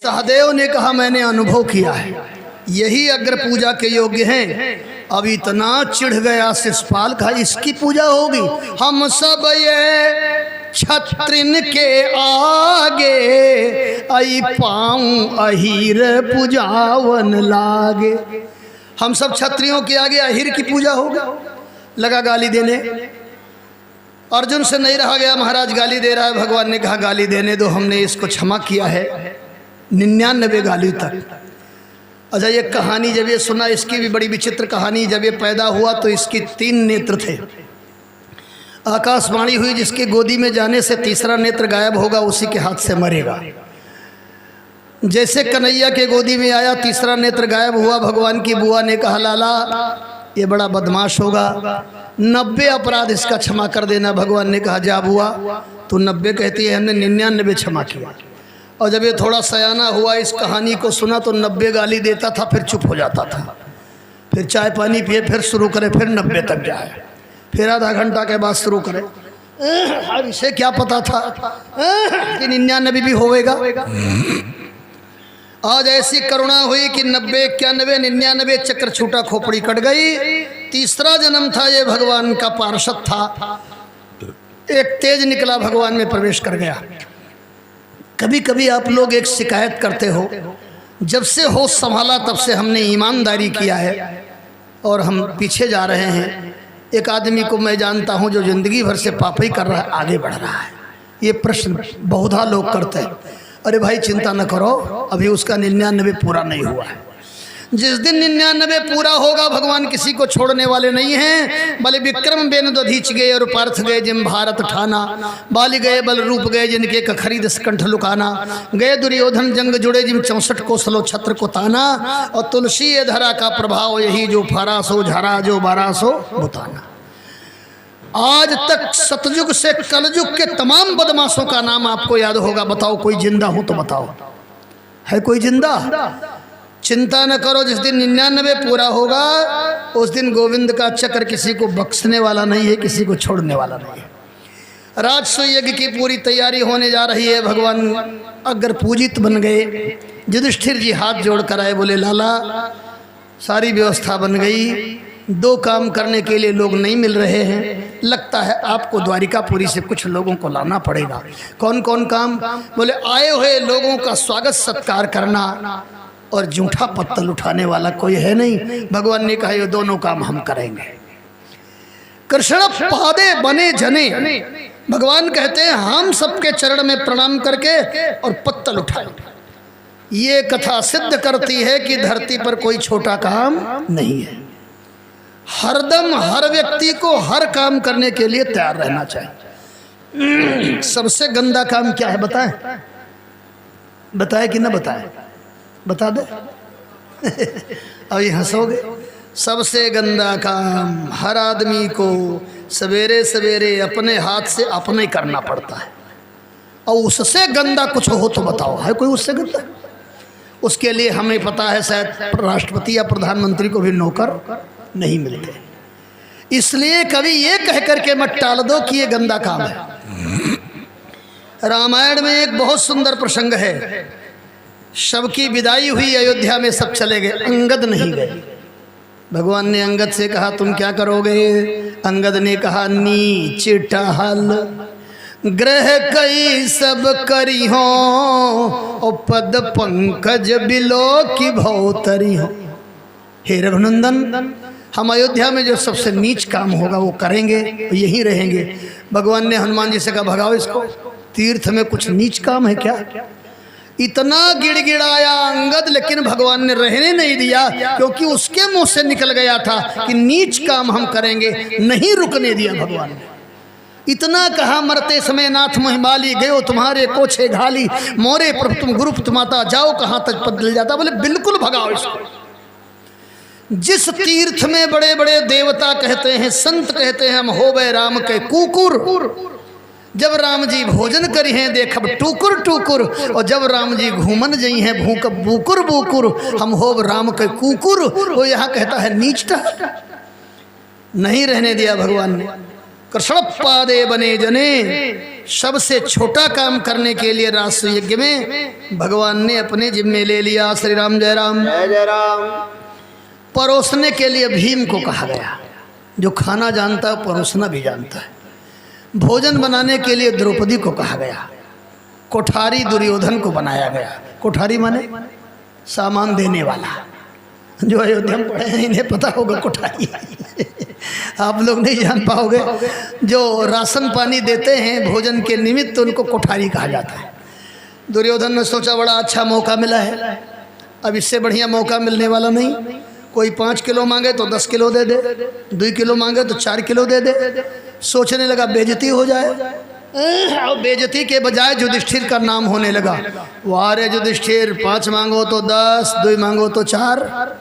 सहदेव ने कहा मैंने अनुभव किया है, यही अग्र पूजा के योग्य हैं। अब इतना चिढ़ गया शिषपाल, कहा इसकी पूजा होगी? हम सब ये छत्रिन के आगे आई पाऊं अहीर पूजावन लागे। हम सब क्षत्रियों के आगे अहीर की पूजा होगी। लगा गाली देने, अर्जुन से नहीं रहा गया, महाराज गाली दे रहा है। भगवान ने कहा गाली देने दो, हमने इसको क्षमा किया है 99 गाली तक। अच्छा, ये कहानी जब ये सुना, इसकी भी बड़ी विचित्र कहानी। जब ये पैदा हुआ तो इसके 3 नेत्र थे। आकाशवाणी हुई जिसके गोदी में जाने से तीसरा नेत्र गायब होगा उसी के हाथ से मरेगा। जैसे कन्हैया के गोदी में आया, तीसरा नेत्र गायब हुआ। भगवान की बुआ ने कहा लाला ये बड़ा बदमाश होगा, 90 अपराध इसका क्षमा कर देना। भगवान ने कहा जा बुआ, तू 90 कहती है, हमने 99 क्षमा किया। और जब ये थोड़ा सयाना हुआ, इस कहानी को सुना तो 90 गाली देता था, फिर चुप हो जाता था, फिर चाय पानी पिए, फिर शुरू करे, फिर 90 तक जाए, फिर आधा घंटा के बाद शुरू करे। अब इसे क्या पता था कि 99 भी होएगा। आज ऐसी करुणा हुई कि 90, 91, 99 चक्कर छूटा, खोपड़ी कट गई। तीसरा जन्म था, ये भगवान का पार्षद था। एक तेज निकला, भगवान में प्रवेश कर गया। कभी कभी आप लोग एक शिकायत करते हो, जब से होश संभाला तब से हमने ईमानदारी किया है और हम पीछे जा रहे हैं। एक आदमी को मैं जानता हूं जो जिंदगी भर से पाप ही कर रहा है, आगे बढ़ रहा है। ये प्रश्न बहुधा लोग करते हैं, अरे भाई चिंता न करो, अभी उसका 99 पूरा नहीं हुआ है। जिस दिन 99 पूरा होगा, भगवान किसी को छोड़ने वाले नहीं हैं। बल विक्रम बेन दधीच गए और पार्थ गए जिम भारत ठाना, बाली गए बल रूप गए जिनके कखरी दस कंठ लुकाना, गए दुर्योधन जंग जुड़े जिम 64 को सलो छत्र को ताना, और तुलसी ये धरा का प्रभाव यही जो फारा सो झरा जो बारा सो बुताना। आज तक सतयुग से कलयुग के तमाम बदमाशों का नाम आपको याद होगा। बताओ कोई जिंदा हो तो बताओ, है कोई जिंदा? चिंता न करो, जिस दिन 99 पूरा होगा उस दिन गोविंद का चक्र किसी को बख्शने वाला नहीं है, किसी को छोड़ने वाला नहीं है। राजस्व यज्ञ की पूरी तैयारी होने जा रही है। भगवान अगर पूजित बन गए, युधिष्ठिर जी हाथ जोड़ कर आए, बोले लाला सारी व्यवस्था बन गई, 2 काम करने के लिए लोग नहीं मिल रहे हैं, लगता है आपको द्वारिकापुरी से कुछ लोगों को लाना पड़ेगा। कौन कौन काम? बोले आए हुए लोगों का स्वागत सत्कार करना और जूठा पत्तल उठाने वाला कोई है नहीं। भगवान ने कहा ये दोनों काम हम करेंगे। कृष्ण पादे बने जने, भगवान कहते हैं हम सबके चरण में प्रणाम करके और पत्तल उठाएंगे। ये कथा सिद्ध करती है कि धरती पर कोई छोटा काम नहीं है। हरदम हर व्यक्ति को हर काम करने के लिए तैयार रहना चाहिए। सबसे गंदा काम क्या है बताएं? बताए कि ना बताए? बता दे। अभी हंसोगे। सबसे गंदा काम हर आदमी को सवेरे सवेरे अपने हाथ से अपने करना पड़ता है, और उससे गंदा कुछ हो तो बताओ, है कोई उससे गंदा? उसके लिए हमें पता है शायद राष्ट्रपति या प्रधानमंत्री को भी नौकर नहीं मिलते। इसलिए कभी ये कह करके मत टाल दो कि ये गंदा काम है। रामायण में एक बहुत सुंदर प्रसंग है। सबकी विदाई हुई, अयोध्या में सब चले गए, अंगद नहीं गए। भगवान ने अंगद से कहा तुम क्या करोगे? अंगद ने कहा नीच टहल ग्रह कई सब करी हो, और पद पंकज बिलो की भौतरी हो। हे रघुनंदन, हम अयोध्या में जो सबसे नीच काम होगा वो करेंगे, यहीं रहेंगे। भगवान ने हनुमान जी से कहा भगाओ इसको, तीर्थ में कुछ नीच काम है क्या? इतना गिड़गिड़ाया अंगद, लेकिन भगवान ने रहने नहीं दिया, क्योंकि उसके मुंह से निकल गया था कि नीच काम हम करेंगे, नहीं रुकने दिया भगवान ने। इतना कहा मरते समय नाथ महिमाली गयो तुम्हारे कोछे घाली, मोरे प्रभु तुम गुरुप्त माता जाओ कहाँ तक बदल जाता। बोले बिल्कुल भगाओ इसको। जिस तीर्थ में बड़े बड़े देवता कहते हैं, संत कहते हैं हम होवे राम के कुकुर, जब राम जी भोजन करी हैं देखब टुकुर टुकुर, और जब राम जी घूमन जई हैं भूक बुकुर बुकुर, हम होव राम के कुकुर। वो यहाँ कहता है नीचता, नहीं रहने दिया भगवान ने। कृष्ण पादे बने जने, सबसे छोटा काम करने के लिए राष्ट्र यज्ञ में भगवान ने अपने जिम्मे ले लिया। श्री राम जय राम। जय जय राम। परोसने के लिए भीम को कहा गया, जो खाना जानता है परोसना भी जानता है। भोजन बनाने के लिए द्रौपदी को कहा गया। कोठारी दुर्योधन को बनाया गया। कोठारी माने सामान देने वाला। जो अयोध्या में पढ़े हैं इन्हें पता होगा कोठारी। आप लोग नहीं जान पाओगे। जो राशन पानी देते हैं भोजन के निमित्त तो उनको कोठारी कहा जाता है। दुर्योधन ने सोचा बड़ा अच्छा मौका मिला है, अब इससे बढ़िया मौका मिलने वाला नहीं। कोई 5 किलो मांगे तो 10 किलो दे दे, 2 किलो मांगे तो 4 किलो दे दे। सोचने लगा बेइज्जती हो जाए, और बेइज्जती के बजाय युधिष्ठिर का नाम होने लगा। वाह रे युधिष्ठिर, 5 मांगो तो 10, 2 मांगो तो 4।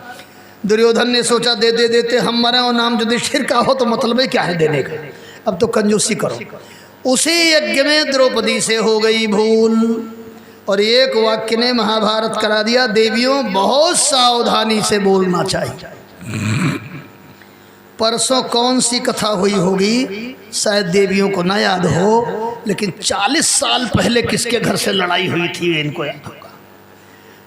दुर्योधन ने सोचा दे दे देते हम मरे और नाम युधिष्ठिर का हो तो मतलब ही क्या है देने का, अब तो कंजूसी करो। उसी यज्ञ में द्रौपदी से हो गई भूल, और एक वाक्य ने महाभारत करा दिया। देवियों बहुत सावधानी से बोलना चाहिए। परसों कौन सी कथा हुई होगी शायद देवियों को ना याद हो, लेकिन 40 साल पहले किसके घर से लड़ाई हुई थी इनको याद होगा।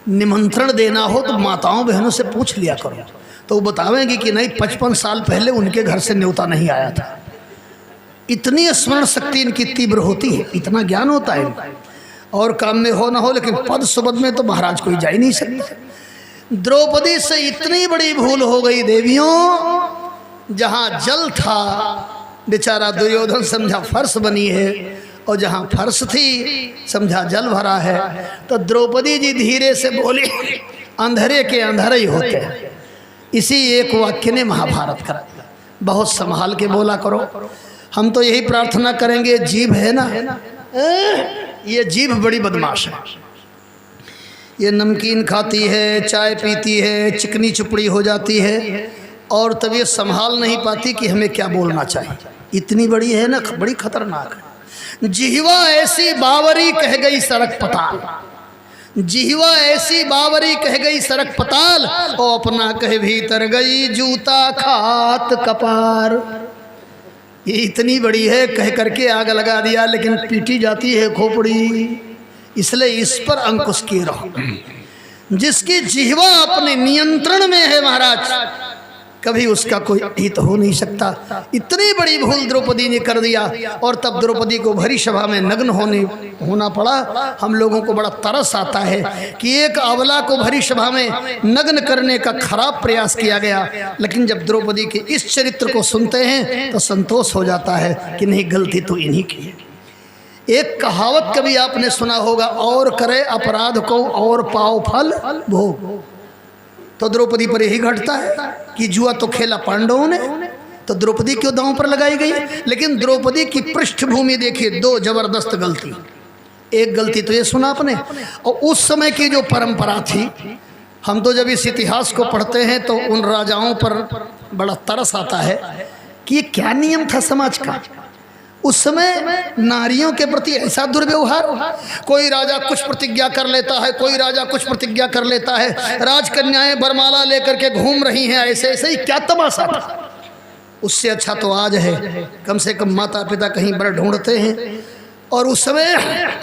निमंत्रण देना हो तो माताओं बहनों से पूछ लिया करो, तो वो बतावेंगे कि नहीं 55 साल पहले उनके घर से न्योता नहीं आया था। इतनी स्मरण शक्ति इनकी तीव्र होती है, इतना ज्ञान होता है इनको। और काम में हो ना हो, लेकिन पद सुबद में तो महाराज कोई जा ही नहीं सकता। द्रौपदी से इतनी बड़ी भूल हो गई देवियों, जहाँ जल था बेचारा दुर्योधन समझा फर्श बनी है, और जहाँ फर्श थी समझा जल भरा है। तो द्रौपदी जी धीरे से बोली, अंधेरे के अंधेरे ही होते हैं। इसी एक वाक्य ने महाभारत करा दिया। बहुत संभाल के बोला करो। हम तो यही प्रार्थना करेंगे, जीभ है ना, ये जीभ बड़ी बदमाश है। ये नमकीन खाती है, चाय पीती है, चिकनी चुपड़ी हो जाती है, और तभी संभाल नहीं पाती कि हमें क्या बोलना चाहिए। इतनी बड़ी है ना, बड़ी खतरनाक है। जिह्वा ऐसी बावरी कह गई सरक पताल, जिह्वा ऐसी बावरी कह गई सरक पताल, और अपना कह भीतर गई जूता खात कपार। ये इतनी बड़ी है कह करके आग लगा दिया, लेकिन पीटी जाती है खोपड़ी। इसलिए इस पर अंकुश किए रहो। जिसकी जिह्वा अपने नियंत्रण में है महाराज, कभी उसका कोई हित हो नहीं सकता। इतनी बड़ी भूल द्रौपदी ने कर दिया, और तब द्रौपदी को भरी सभा में नग्न होना पड़ा। हम लोगों को बड़ा तरस आता है कि एक अबला को भरी सभा में नग्न करने का खराब प्रयास किया गया, लेकिन जब द्रौपदी के इस चरित्र को सुनते हैं तो संतोष हो जाता है कि नहीं, गलती तो इन्हीं की है। एक कहावत कभी आपने सुना होगा, और करे अपराध को और पाओ फल भोग। तो द्रौपदी पर यही घटता है कि जुआ तो खेला पांडवों ने, तो द्रौपदी क्यों दांव पर लगाई गई। लेकिन द्रौपदी की पृष्ठभूमि देखिए, 2 जबरदस्त गलती। एक गलती तो ये सुना आपने, और उस समय की जो परंपरा थी, हम तो जब इस इतिहास को पढ़ते हैं तो उन राजाओं पर बड़ा तरस आता है कि ये क्या नियम था समाज का। उस समय नारियों के प्रति ऐसा दुर्व्यवहार। कोई राजा कुछ प्रतिज्ञा कर लेता है, कोई राजा कुछ प्रतिज्ञा कर लेता है, राजकन्याएं बरमाला लेकर के घूम रही हैं, ऐसे ऐसे ही क्या तमाशा था। उससे अच्छा तो आज है, कम से कम माता पिता कहीं बर ढूंढते हैं। और उस समय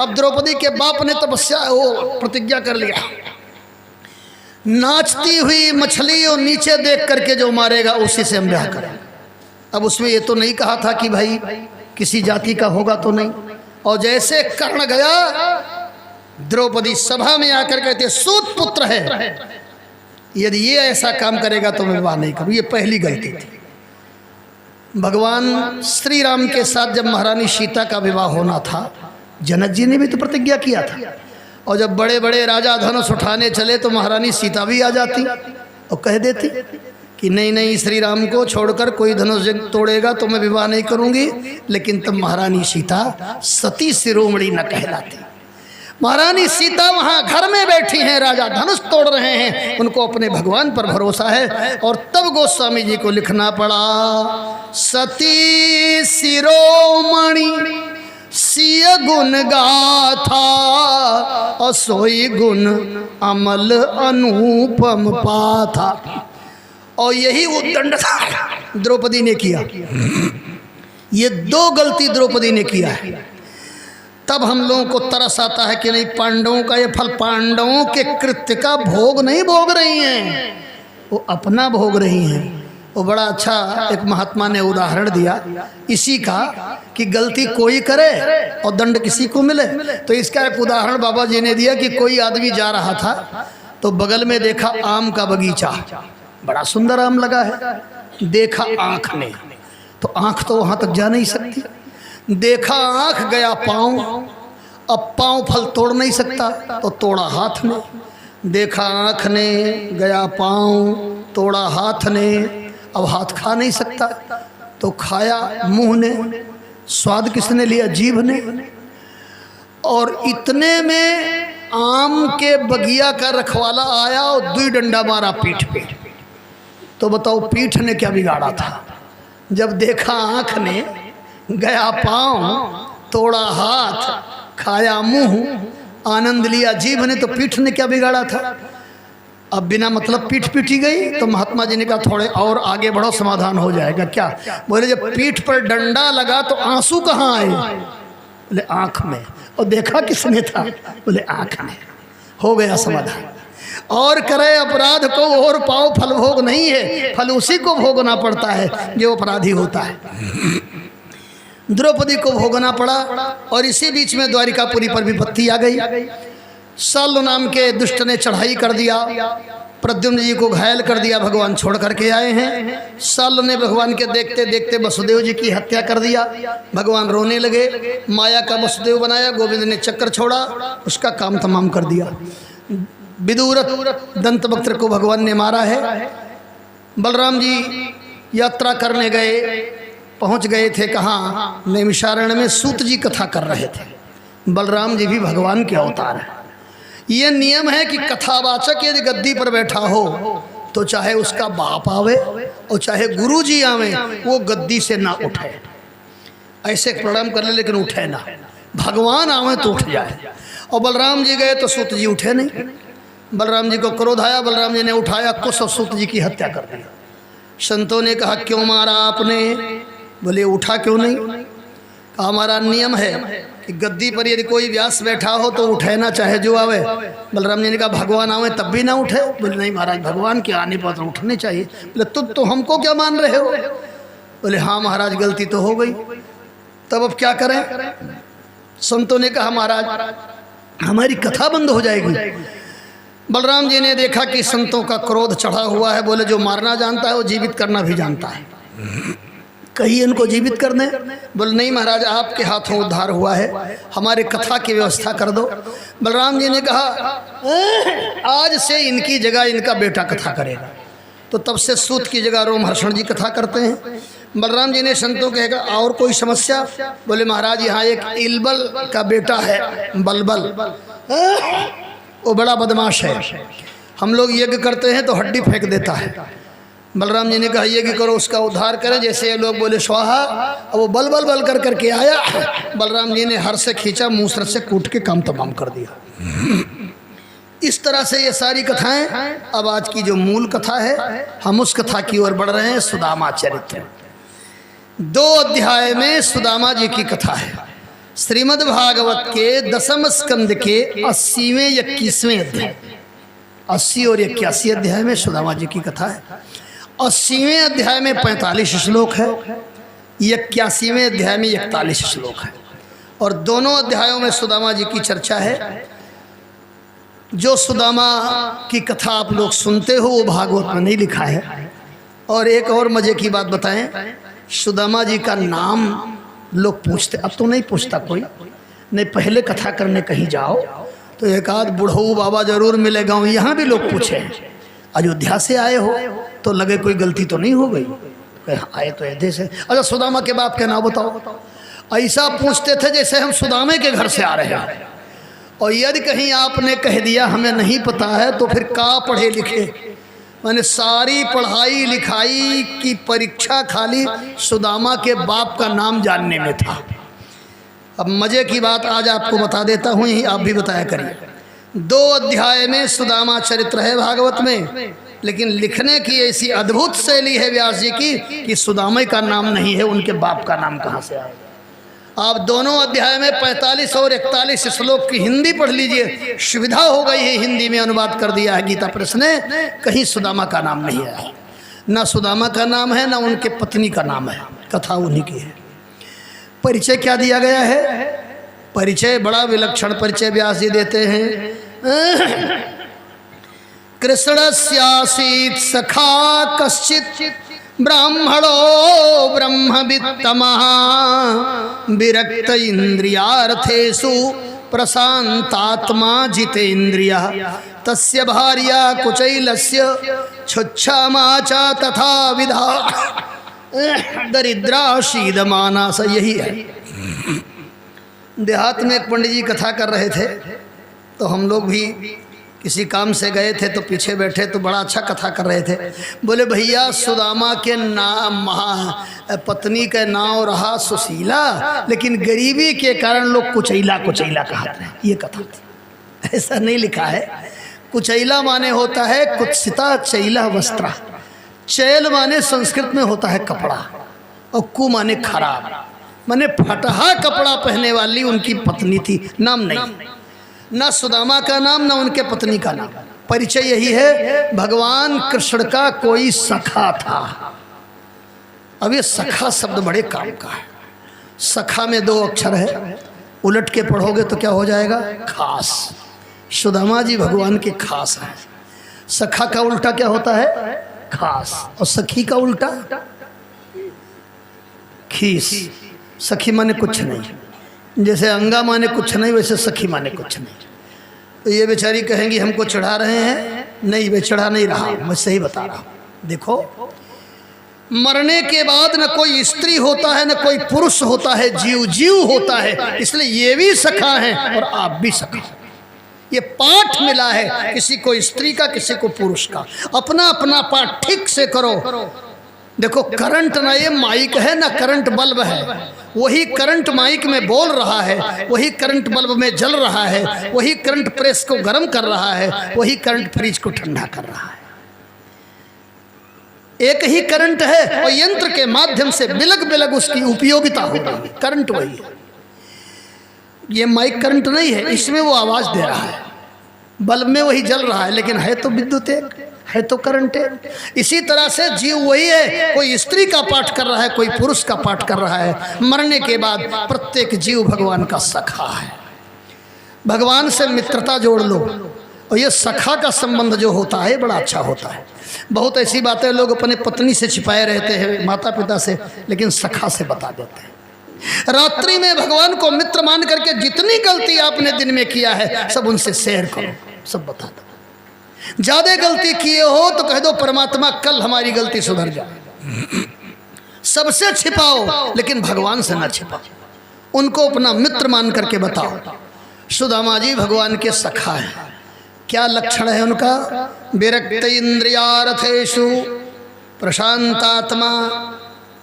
अब द्रौपदी के बाप ने तपस्या वो प्रतिज्ञा कर लिया, नाचती हुई मछली और नीचे देख करके जो मारेगा उसी से हम ब्याह करें। अब उसमें ये तो नहीं कहा था कि भाई किसी जाति का होगा तो नहीं। और जैसे कर्ण गया, द्रौपदी सभा में आकर कहते सूत पुत्र है, यदि ये ऐसा काम करेगा तो मैं विवाह नहीं करूँ। ये पहली गलती थी। भगवान श्री राम के साथ जब महारानी सीता का विवाह होना था, जनक जी ने भी तो प्रतिज्ञा किया था, और जब बड़े बड़े राजा धनुष उठाने चले तो महारानी सीता भी आ जाती और कह देती कि नहीं नहीं, श्री राम को छोड़कर कोई धनुष तोड़ेगा तो मैं विवाह नहीं करूंगी। लेकिन तब महारानी सीता सती शिरोमणि न कहलाती। महारानी सीता वहाँ घर में बैठी हैं, राजा धनुष तोड़ रहे हैं, उनको अपने भगवान पर भरोसा है। और तब गोस्वामी जी को लिखना पड़ा, सती शिरोमणि सिय गुण गाथा, असोई गुण अमल अनुपम पाथा। और यही उद्दंड द्रौपदी ने किया। ये 2 गलती द्रौपदी ने किया है। तब हम लोगों को तरस आता है कि नहीं, पांडवों का ये फल, पांडवों के कृत्य का भोग नहीं भोग रही हैं, वो अपना भोग रही हैं। वो बड़ा अच्छा एक महात्मा ने उदाहरण दिया इसी का कि गलती कोई करे और दंड किसी को मिले। तो इसका एक उदाहरण बाबा जी ने दिया कि कोई आदमी जा रहा था तो बगल में देखा आम का बगीचा, बड़ा सुंदर आम लगा है, देखा आँख ने, तो आँख तो वहाँ तक जा नहीं सकती, देखा आँख गया पाँव, अब पाँव फल तोड़ नहीं सकता तो तोड़ा हाथ ने, देखा आँख ने गया पाँव, तोड़ा हाथ ने, अब हाथ खा नहीं सकता तो खाया मुंह ने, स्वाद किसने लिया, जीभ ने। और इतने में आम के बगिया का रखवाला आया और 2 डंडा मारा पीठ पे। तो बताओ पीठ ने क्या बिगाड़ा था? जब देखा आँख ने, गया पाँव, तोड़ा हाथ, खाया मुंह, आनंद लिया जीभ ने, तो पीठ ने क्या बिगाड़ा था? अब बिना मतलब पीठ पीटी गई। तो महात्मा जी ने कहा थोड़े और आगे बढ़ो, समाधान हो जाएगा। क्या बोले? जब पीठ पर डंडा लगा तो आंसू कहाँ आए? बोले आँख में। और देखा किसने था? बोले आँख ने। हो गया समाधान। और करे अपराध को और पाओ, फल भोग नहीं है, फल उसी को भोगना पड़ता है जो अपराधी होता है। द्रौपदी को भोगना पड़ा। और इसी बीच में द्वारिकापुरी पर विपत्ति आ गई। शल्य नाम के दुष्ट ने चढ़ाई कर दिया, प्रद्युम्न जी को घायल कर दिया, भगवान छोड़ करके आए हैं। शल्य ने भगवान के देखते देखते वसुदेव जी की हत्या कर दिया। भगवान रोने लगे, माया का वसुदेव बनाया, गोविंद ने चक्कर छोड़ा, उसका काम तमाम कर दिया। विदुरथ दंतवक्त्र को भगवान ने मारा है। बलराम जी यात्रा करने गए, पहुंच गए थे कहाँ? नैमिषारण्य में सूत जी कथा कर रहे थे। बलराम जी भी भगवान के अवतार है। ये नियम है कि कथावाचक यदि गद्दी पर बैठा हो तो चाहे उसका बाप आवे और चाहे गुरु जी आवे, वो गद्दी से ना उठे। ऐसे प्रणाम कर ले लेकिन उठे ना, भगवान आवे तो उठ जाए। और बलराम जी गए तो सूत जी उठे नहीं। बलराम जी को क्रोध आया, बलराम जी ने उठाया कुछ और सूत जी की हत्या कर दी। संतों ने कहा क्यों मारा आपने? बोले उठा क्यों नहीं? कहा हमारा नियम है कि गद्दी पर यदि कोई व्यास बैठा हो तो उठे ना, चाहे जो आवे। बलराम जी ने कहा भगवान आवे तब भी ना उठे? बोले नहीं महाराज, भगवान के आने पर तो उठने चाहिए। बोले तुम तो हमको क्या मान रहे हो? बोले हाँ महाराज गलती तो हो गई, तब अब क्या करें? संतों ने कहा महाराज हमारी कथा बंद हो जाएगी। बलराम जी ने देखा कि संतों का क्रोध चढ़ा हुआ है, बोले जो मारना जानता है वो जीवित करना भी जानता है, कहीं इनको जीवित कर दें। बोले नहीं महाराज आपके हाथों उद्धार हुआ है, हमारे कथा की व्यवस्था कर दो। बलराम जी ने कहा आज से इनकी जगह इनका बेटा कथा करेगा। तो तब से सूत की जगह रोमहर्षण जी कथा करते हैं। बलराम जी ने संतों को कहा और कोई समस्या? बोले महाराज यहाँ एक इलबल का बेटा है बलबल, वो बड़ा बदमाश है, हम लोग यज्ञ करते हैं तो हड्डी फेंक देता है। बलराम जी ने कहा यज्ञ करो उसका उद्धार करें। जैसे ये लोग बोले स्वाहा, अब वो बल बल बल कर करके आया। बलराम जी ने हर से खींचा, मूसर से कूट के काम तमाम कर दिया। इस तरह से ये सारी कथाएं। अब आज की जो मूल कथा है हम उस कथा की ओर बढ़ रहे हैं। सुदामा चरित्र 2 अध्याय में सुदामा जी की कथा है। श्रीमद् भागवत के 10वें स्कंद के 80वें 21वें अध्याय, 80 और 81 अध्याय में सुदामा जी की कथा है। 80वें अध्याय में 45 श्लोक है, 81वें अध्याय में 41 श्लोक है। और दोनों अध्यायों में सुदामा जी की चर्चा है। जो सुदामा की कथा आप लोग सुनते हो वो भागवत में नहीं लिखा है। और एक और मजे की बात बताएं, सुदामा जी का नाम लोग पूछते, अब तो नहीं पूछता कोई, नहीं पहले कथा करने कहीं जाओ तो एक आध बुढ़ऊ बाबा जरूर मिलेगा। यहाँ भी लोग पूछे अयोध्या से आए हो तो लगे कोई गलती तो नहीं हो गई? आए तो अयोध्या से। अच्छा सुदामा के बाप का नाम बताओ। ऐसा पूछते थे जैसे हम सुदामे के घर से आ रहे हैं। और यदि कहीं आपने कह दिया हमें नहीं पता है तो फिर का पढ़े लिखे? मैंने सारी पढ़ाई लिखाई की परीक्षा खाली सुदामा के बाप का नाम जानने में था। अब मजे की बात आज आपको बता देता हूँ, यही आप भी बताया करिए। 2 अध्याय में सुदामा चरित्र है भागवत में, लेकिन लिखने की ऐसी अद्भुत शैली है व्यास जी की कि सुदामा का नाम नहीं है, उनके बाप का नाम कहाँ से आया? आप दोनों अध्याय में 45 और 41 श्लोक की हिंदी पढ़ लीजिए, सुविधा हो गई है, हिंदी में अनुवाद कर दिया है गीता प्रेस ने। कहीं सुदामा का नाम नहीं है, ना सुदामा का नाम है ना उनके पत्नी का नाम है, कथा उन्हीं की है। परिचय क्या दिया गया है? परिचय बड़ा विलक्षण परिचय व्यास जी देते हैं। कृष्णस्यासीत् सखा कश्चित् ब्राह्मणो ब्रह्मवित्तमः विरक्त इंद्रियार्थेषु प्रशांतात्मा जितेन्द्रियः तस्य भार्या कुचैलस्य छुच्छामा च तथा विधा दरिद्रा शीदमानास। यही है। देहात में एक पंडित जी कथा कर रहे थे, तो हम लोग भी किसी काम से गए थे, तो पीछे बैठे तो बड़ा अच्छा कथा कर रहे थे। बोले भैया सुदामा के नाम पत्नी का नाम रहा सुशीला, लेकिन गरीबी के कारण लोग कुचैला कुचैला कहते हैं। ये कथा ऐसा नहीं लिखा है। कुचैला माने होता है कुत्सिता चैला वस्त्रा। चैल माने संस्कृत में होता है कपड़ा, और कु माने खराब, माने फटहा कपड़ा पहनने वाली उनकी पत्नी थी। नाम नहीं, ना सुदामा का नाम ना उनके पत्नी का नाम। परिचय यही है, भगवान कृष्ण का कोई सखा था। अब ये सखा शब्द बड़े काम का है। सखा में 2 अक्षर है, उलट के पढ़ोगे तो क्या हो जाएगा? खास। सुदामा जी भगवान के खास है। सखा का उल्टा क्या होता है? खास। और सखी का उल्टा खीस। सखी माने कुछ नहीं, जैसे अंगा माने कुछ नहीं, वैसे सखी माने कुछ नहीं। तो ये बेचारी कहेंगी हमको चढ़ा रहे हैं, नहीं वे चढ़ा नहीं रहा, मैं सही बता रहा हूँ। देखो, मरने के बाद न कोई स्त्री होता है न कोई पुरुष होता है, जीव जीव होता है। इसलिए ये भी सखा है और आप भी सखा। ये पाठ मिला है, किसी को स्त्री का किसी को पुरुष का। अपना अपना पाठ ठीक से करो। देखो, करंट ना ये माइक है ना करंट बल्ब है, वही करंट माइक में बोल रहा है, वही करंट बल्ब में जल रहा है, वही करंट प्रेस को गर्म कर रहा है, वही करंट फ्रिज को ठंडा कर रहा है। एक ही करंट है और यंत्र के माध्यम से बिलग बिलग उसकी उपयोगिता हो रही है। करंट वही है। ये माइक करंट नहीं है, इसमें वो आवाज दे रहा है, बल्ब में वही जल रहा है, लेकिन है तो विद्युत एक, है तो करंट है। इसी तरह से जीव वही है, कोई स्त्री का पाठ कर रहा है, कोई पुरुष का पाठ कर रहा है। मरने के बाद प्रत्येक जीव भगवान का सखा है। भगवान से मित्रता जोड़ लो, और ये सखा का संबंध जो होता है बड़ा अच्छा होता है। बहुत ऐसी बातें लोग अपने पत्नी से छिपाए रहते हैं, माता पिता से, लेकिन सखा से बता देते हैं। रात्रि में भगवान को मित्र मान करके जितनी गलती आपने दिन में किया है सब उनसे शेयर करो, सब बता दो। ज्यादा गलती किए हो तो कह दो परमात्मा कल हमारी गलती सुधर जाए। सबसे छिपाओ लेकिन भगवान से ना छिपाओ, उनको अपना मित्र मान करके बताओ। सुदामा जी भगवान के सखा है। क्या लक्षण है उनका? विरक्त इंद्रियार्थेषु प्रशांतात्मा।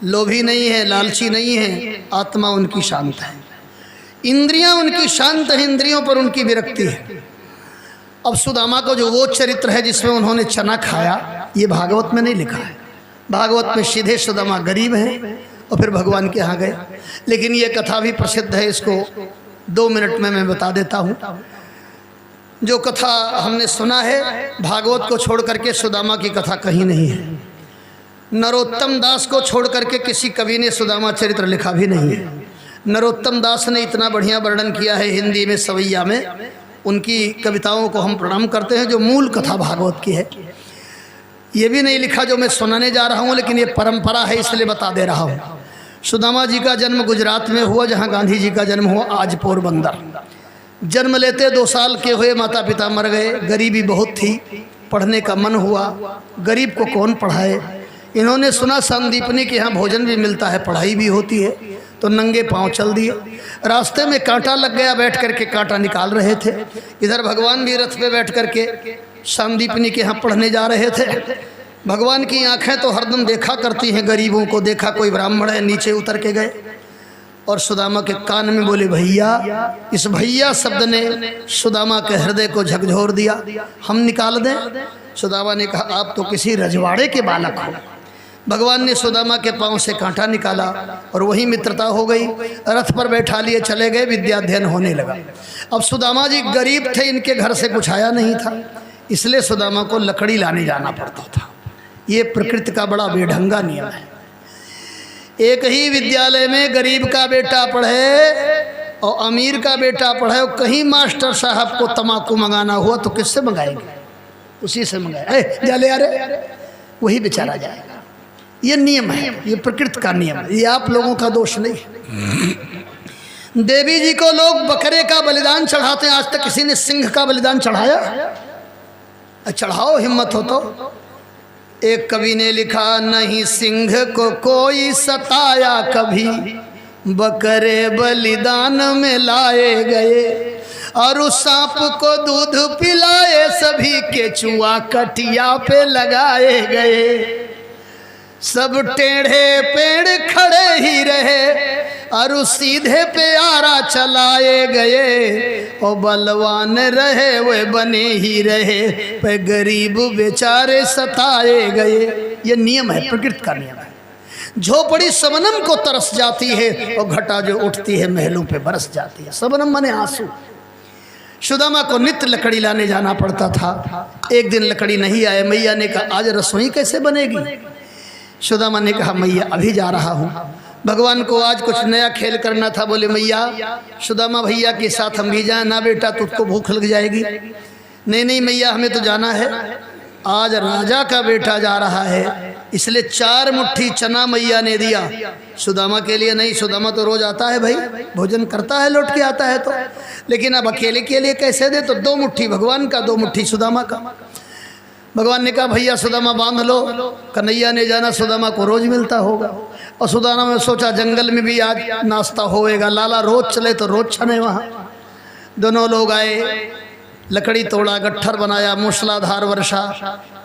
लोभी नहीं है, लालची नहीं है, आत्मा उनकी शांत है, इंद्रियां उनकी शांत है, इंद्रियों पर उनकी विरक्ति है। अब सुदामा को जो वो चरित्र है जिसमें उन्होंने चना खाया, ये भागवत में नहीं लिखा है। भागवत में सीधे सुदामा गरीब है और फिर भगवान के यहाँ गए। लेकिन ये कथा भी प्रसिद्ध है, इसको 2 मिनट में मैं बता देता हूँ। जो कथा हमने सुना है, भागवत को छोड़ करके सुदामा की कथा कहीं नहीं है। नरोत्तम दास को छोड़ करके किसी कवि ने सुदामा चरित्र लिखा भी नहीं है। नरोत्तम दास ने इतना बढ़िया वर्णन किया है हिंदी में, सवैया में। उनकी कविताओं को हम प्रणाम करते हैं, जो मूल कथा भागवत की है। ये भी नहीं लिखा जो मैं सुनाने जा रहा हूँ, लेकिन ये परंपरा है इसलिए बता दे रहा हूँ। सुदामा जी का जन्म गुजरात में हुआ, जहाँ गांधी जी का जन्म हुआ, आज पोरबंदर। जन्म लेते 2 साल के हुए माता पिता मर गए। गरीबी बहुत थी, पढ़ने का मन हुआ, गरीब को कौन पढ़ाए। इन्होंने सुना संदीपनी के यहाँ भोजन भी मिलता है, पढ़ाई भी होती है, तो नंगे पांव चल दिए। रास्ते में कांटा लग गया, बैठ करके कांटा निकाल रहे थे। इधर भगवान भी रथ पे बैठ करके संदीपनी के यहाँ पढ़ने जा रहे थे। भगवान की आंखें तो हरदम देखा करती हैं गरीबों को। देखा कोई ब्राह्मण है, नीचे उतर के गए और सुदामा के कान में बोले भैया। इस भैया शब्द ने सुदामा के हृदय को झकझोर दिया। हम निकाल दें? सुदामा ने कहा आप तो किसी रजवाड़े के बालक हो, भगवान ने सुदामा के पांव से कांटा निकाला और वही मित्रता हो गई। रथ पर बैठा लिए चले गए, विद्याध्ययन होने लगा। अब सुदामा जी गरीब थे, इनके घर से कुछ आया नहीं था, इसलिए सुदामा को लकड़ी लाने जाना पड़ता था। ये प्रकृति का बड़ा बेढंगा नियम है। एक ही विद्यालय में गरीब का बेटा पढ़े और अमीर का बेटा पढ़े, और कहीं मास्टर साहब को तम्बाकू मंगाना हुआ तो किससे मंगाएंगे? उसी से मंगाए, जा ले अरे वही बेचारा जाएगा। ये नियम है, ये प्रकृति का नियम है, ये आप लोगों का दोष नहीं है। देवी जी को लोग बकरे का बलिदान चढ़ाते हैं, आज तक किसी ने सिंह का बलिदान चढ़ाया? चढ़ाओ, हिम्मत हो तो। एक कवि ने लिखा, नहीं सिंह को कोई सताया कभी, बकरे बलिदान में लाए गए, और उस सांप को दूध पिलाए सभी, केचुआ कटिया पे लगाए गए। सब टेढ़े पेड़ खड़े ही रहे और उस सीधे पे आरा चलाए गए, और बलवान रहे वे बने ही रहे, पे गरीब बेचारे सताए गए। ये नियम है, प्रकृति का नियम है। झोपड़ी सबनम को तरस जाती है और घटा जो उठती है महलों पे बरस जाती है। सबनम माने आंसू। सुदामा को नित्य लकड़ी लाने जाना पड़ता था। एक दिन लकड़ी नहीं आए, मैया ने कहा आज रसोई कैसे बनेगी? सुदामा ने कहा मैया अभी जा रहा हूँ। भगवान को आज कुछ नया खेल करना था, बोले मैया सुदामा भैया के साथ हम भी जाएं। ना बेटा तुझको भूख लग जाएगी। नहीं नहीं मैया हमें तो जाना है, आज राजा का बेटा जा रहा है, इसलिए 4 मुट्ठी चना मैया ने दिया। सुदामा के लिए नहीं, सुदामा तो रोज आता है भाई, भोजन करता है, लौट के आता है तो, लेकिन अब अकेले के लिए कैसे दे? तो 2 मुट्ठी भगवान का, 2 मुट्ठी सुदामा का। भगवान ने कहा भैया सुदामा बांध लो। कन्हैया ने जाना सुदामा को रोज मिलता होगा, और सुदामा ने सोचा जंगल में भी आज नाश्ता होएगा, लाला रोज चले तो रोज छने वहाँ। दोनों लोग आए, लकड़ी तोड़ा, गट्ठर बनाया, मूसलाधार वर्षा।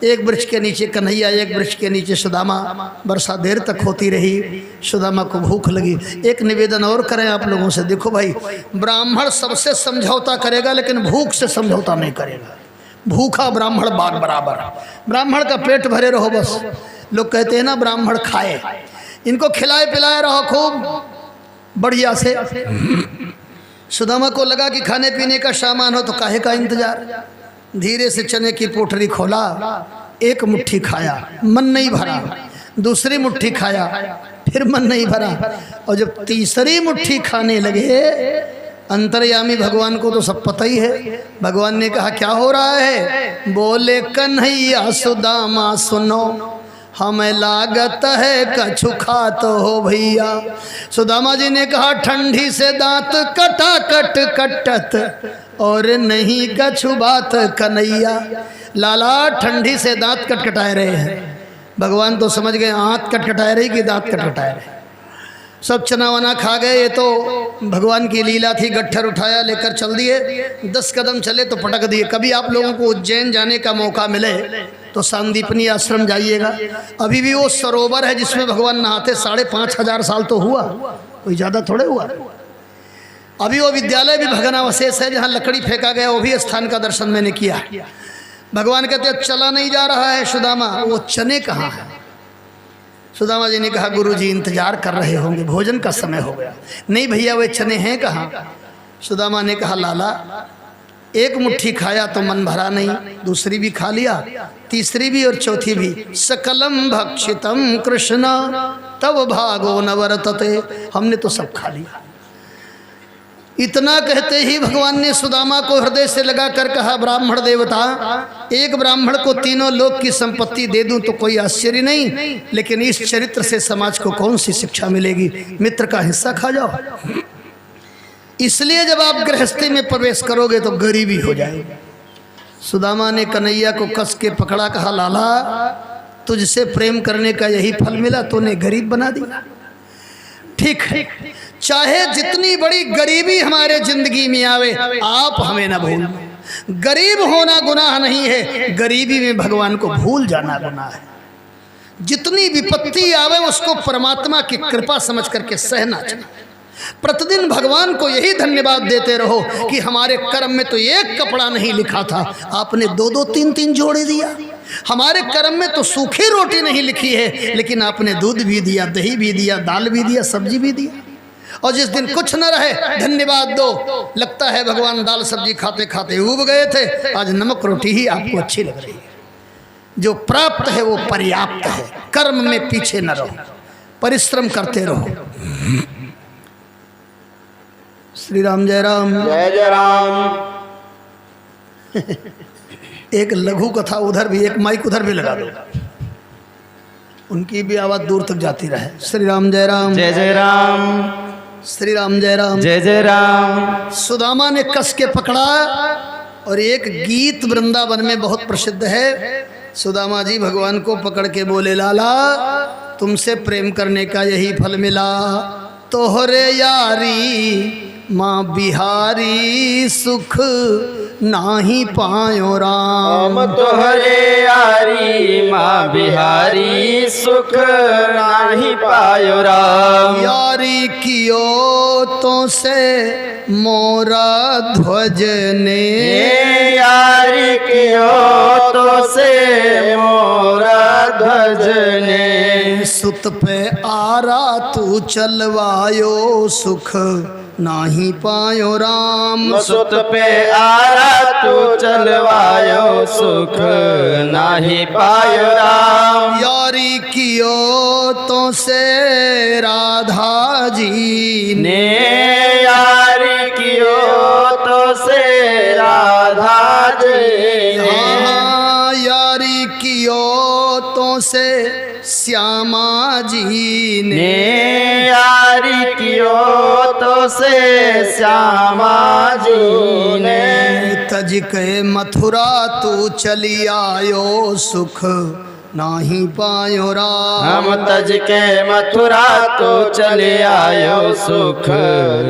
एक वृक्ष के नीचे कन्हैया, एक वृक्ष के नीचे सुदामा। वर्षा देर तक होती रही, सुदामा को भूख लगी। एक निवेदन और करें आप लोगों से, देखो भाई ब्राह्मण सबसे समझौता करेगा लेकिन भूख से समझौता नहीं करेगा। भूखा ब्राह्मण बाग बराबर। ब्राह्मण का पेट भरे रहो बस। लोग कहते हैं ना ब्राह्मण खाए, इनको खिलाए पिलाए रहो खूब बढ़िया से। सुदामा को लगा कि खाने पीने का सामान हो तो काहे का इंतजार। धीरे से चने की पोटली खोला, 1 मुट्ठी खाया, मन नहीं भरा। दूसरी मुट्ठी खाया, फिर मन नहीं भरा। और जब तीसरी मुट्ठी खाने लगे, अंतर्यामी भगवान को तो सब पता ही है। भगवान ने कहा क्या हो रहा है? बोले कन्हैया सुदामा सुनो, हमें लागत है कछु खात हो भैया। सुदामा जी ने कहा ठंडी से दांत कटा कट कटत और नहीं कछु बात कन्हैया। लाला ठंडी से दांत कटकटाए रहे हैं। भगवान तो समझ गए आंत कटकटाए रही कि दांत कटकटाए रहे। सब चना वना खा गए। ये तो भगवान की लीला थी। गट्ठर उठाया, लेकर चल दिए। 10 कदम चले तो पटक दिए। कभी आप लोगों को उज्जैन जाने का मौका मिले तो सांदीपनी आश्रम जाइएगा। अभी भी वो सरोवर है जिसमें भगवान नहाते। 5,500 साल तो हुआ, कोई ज़्यादा थोड़े हुआ। अभी वो विद्यालय भी भग्नावशेष है जहाँ लकड़ी फेंका गया, वो भी स्थान का दर्शन मैंने किया। भगवान कहते चला नहीं जा रहा है सुदामा, वो चने कहाँ है? सुदामा जी ने कहा गुरुजी इंतजार कर रहे होंगे, भोजन का समय हो गया। नहीं भैया वे चने हैं कहाँ? सुदामा ने कहा लाला 1 मुट्ठी खाया तो मन भरा नहीं, दूसरी भी खा लिया, तीसरी भी और चौथी भी। सकलम भक्षितम कृष्ण तब भागो न वर्तते, हमने तो सब खा लिया। इतना कहते ही भगवान ने सुदामा को हृदय से लगा कर कहा ब्राह्मण देवता, एक ब्राह्मण को तीनों लोक की संपत्ति दे दूं तो कोई आश्चर्य नहीं, लेकिन इस चरित्र से समाज को कौन सी शिक्षा मिलेगी? मित्र का हिस्सा खा जाओ। इसलिए जब आप गृहस्थी में प्रवेश करोगे तो गरीबी हो जाएगी। सुदामा ने कन्हैया को कस के पकड़ा, कहा लाला तुझसे प्रेम करने का यही फल मिला, तूने गरीब बना दिया। ठीक है, चाहे जितनी बड़ी गरीबी हमारे जिंदगी में आवे, आप हमें ना भूल। गरीब होना गुनाह नहीं है, गरीबी में भगवान को भूल जाना गुनाह है। जितनी विपत्ति आवे उसको परमात्मा की कृपा समझ करके सहना चाहिए। प्रतिदिन भगवान को यही धन्यवाद देते रहो कि हमारे कर्म में तो 1 कपड़ा नहीं लिखा था, आपने 2-2 3-3 जोड़े दिया। हमारे कर्म में तो सूखी रोटी नहीं लिखी है, लेकिन आपने दूध भी दिया, दही भी दिया, दाल भी दिया, सब्जी भी दिया। और जिस दिन कुछ न रहे धन्यवाद दो, लगता है भगवान दाल सब्जी खाते खाते ऊब गए थे, आज नमक रोटी ही आपको अच्छी लग रही है। जो प्राप्त है वो पर्याप्त है। कर्म में पीछे न रहो, परिश्रम करते रहो। श्री राम जय राम जय जय राम। एक लघु कथा उधर भी, एक माइक उधर भी लगा दो, उनकी भी आवाज दूर तक जाती रहे। श्री राम जय राम जय जय राम। श्री राम जय राम जय जय राम। सुदामा ने कस के पकड़ा, और एक गीत वृंदावन में बहुत प्रसिद्ध है। सुदामा जी भगवान को पकड़ के बोले, लाला तुमसे प्रेम करने का यही फल मिला, तोहरे यारी माँ बिहारी सुख नाही पायो राम। हम तोहरे यारी माँ बिहारी सुख नाही पायो राम। यारी कियो तो से मोरा ध्वज ने, यारी कियो तो से मोरा ध्वज ने। सुत पे आरा तू चलवायो सुख नाही पायो राम। सुत पे आरा तू चलवायो सुख नाही पायो राम। यारी कियो तो से राधा जी ने यारी कियो तो से राधा जी ने। हाँ, यारी कियो तो से श्यामा जी ने यारी कियो तो से श्यामा जी ने। तज के मथुरा तू चली आयो सुख नाही पायो राम। हम तज के मथुरा तो चले आयो सुख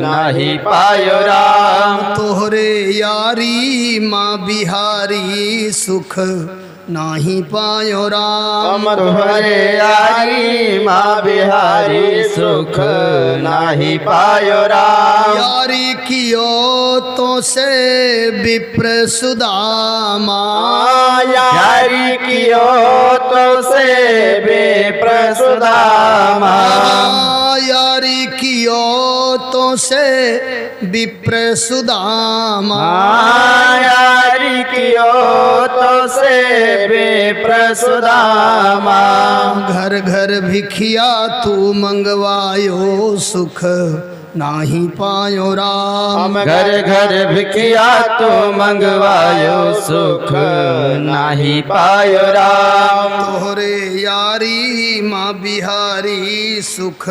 नाही पायो राम। तोहरे यारी माँ बिहारी सुख नाही पायो राम। हम तोहरे यारी माँ बिहारी सुख नाही पायो राम। यारी कियो तो से विप्र सुदामा। यारी कियो तो से विप्र सुदामा। यारी कियो तो से विप्र सुदामा। यारी कियो तो से विप्र सुदामा। घर घर भिखिया तू मंगवायो सुख नाही पायो राम। घर घर भिखिया तो मंगवायो सुख नाही पायो राम। तोहरे यारी माँ बिहारी सुख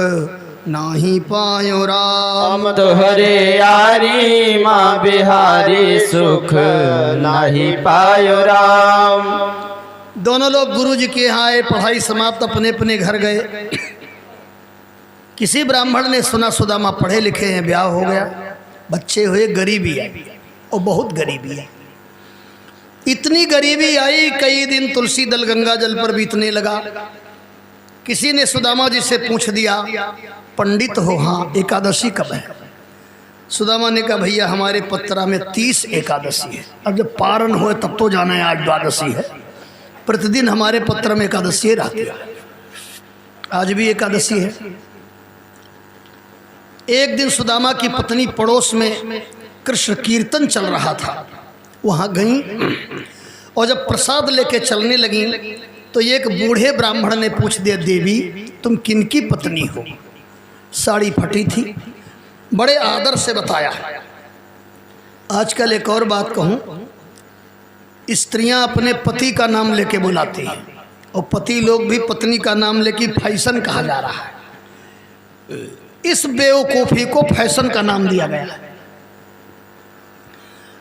नाही पायो राम। हम तोहरे यारी माँ बिहारी सुख नाही पायो राम। दोनों लोग गुरु जी के यहाँ आए, पढ़ाई समाप्त, अपने अपने घर गए। किसी ब्राह्मण ने सुना सुदामा पढ़े लिखे हैं, ब्याह हो गया, बच्चे हुए, गरीबी आई, और बहुत गरीबी आई। इतनी गरीबी आई, कई दिन तुलसी दल गंगा जल पर बीतने लगा। किसी ने सुदामा जी से पूछ दिया, पंडित हो? हाँ। एकादशी कब है? सुदामा ने कहा, भैया हमारे पत्रा में 30 एकादशी है। अब जब पारण हो तब तो जाना है, आज द्वादशी है। प्रतिदिन हमारे पत्र में एकादशी रहती है, आज भी एकादशी है। एक दिन सुदामा की पत्नी पड़ोस में कृष्ण कीर्तन चल रहा था, वहाँ गई, और जब प्रसाद लेके चलने लगी तो एक बूढ़े ब्राह्मण ने पूछ दिया, देवी तुम किनकी पत्नी हो? साड़ी फटी थी, बड़े आदर से बताया। आजकल एक और बात कहूँ, स्त्रियां अपने पति का नाम लेके बुलाती हैं, और पति लोग भी पत्नी का नाम लेके फैशन कहा जा रहा है। इस बेवकूफ़ी को फैशन का नाम दिया गया है।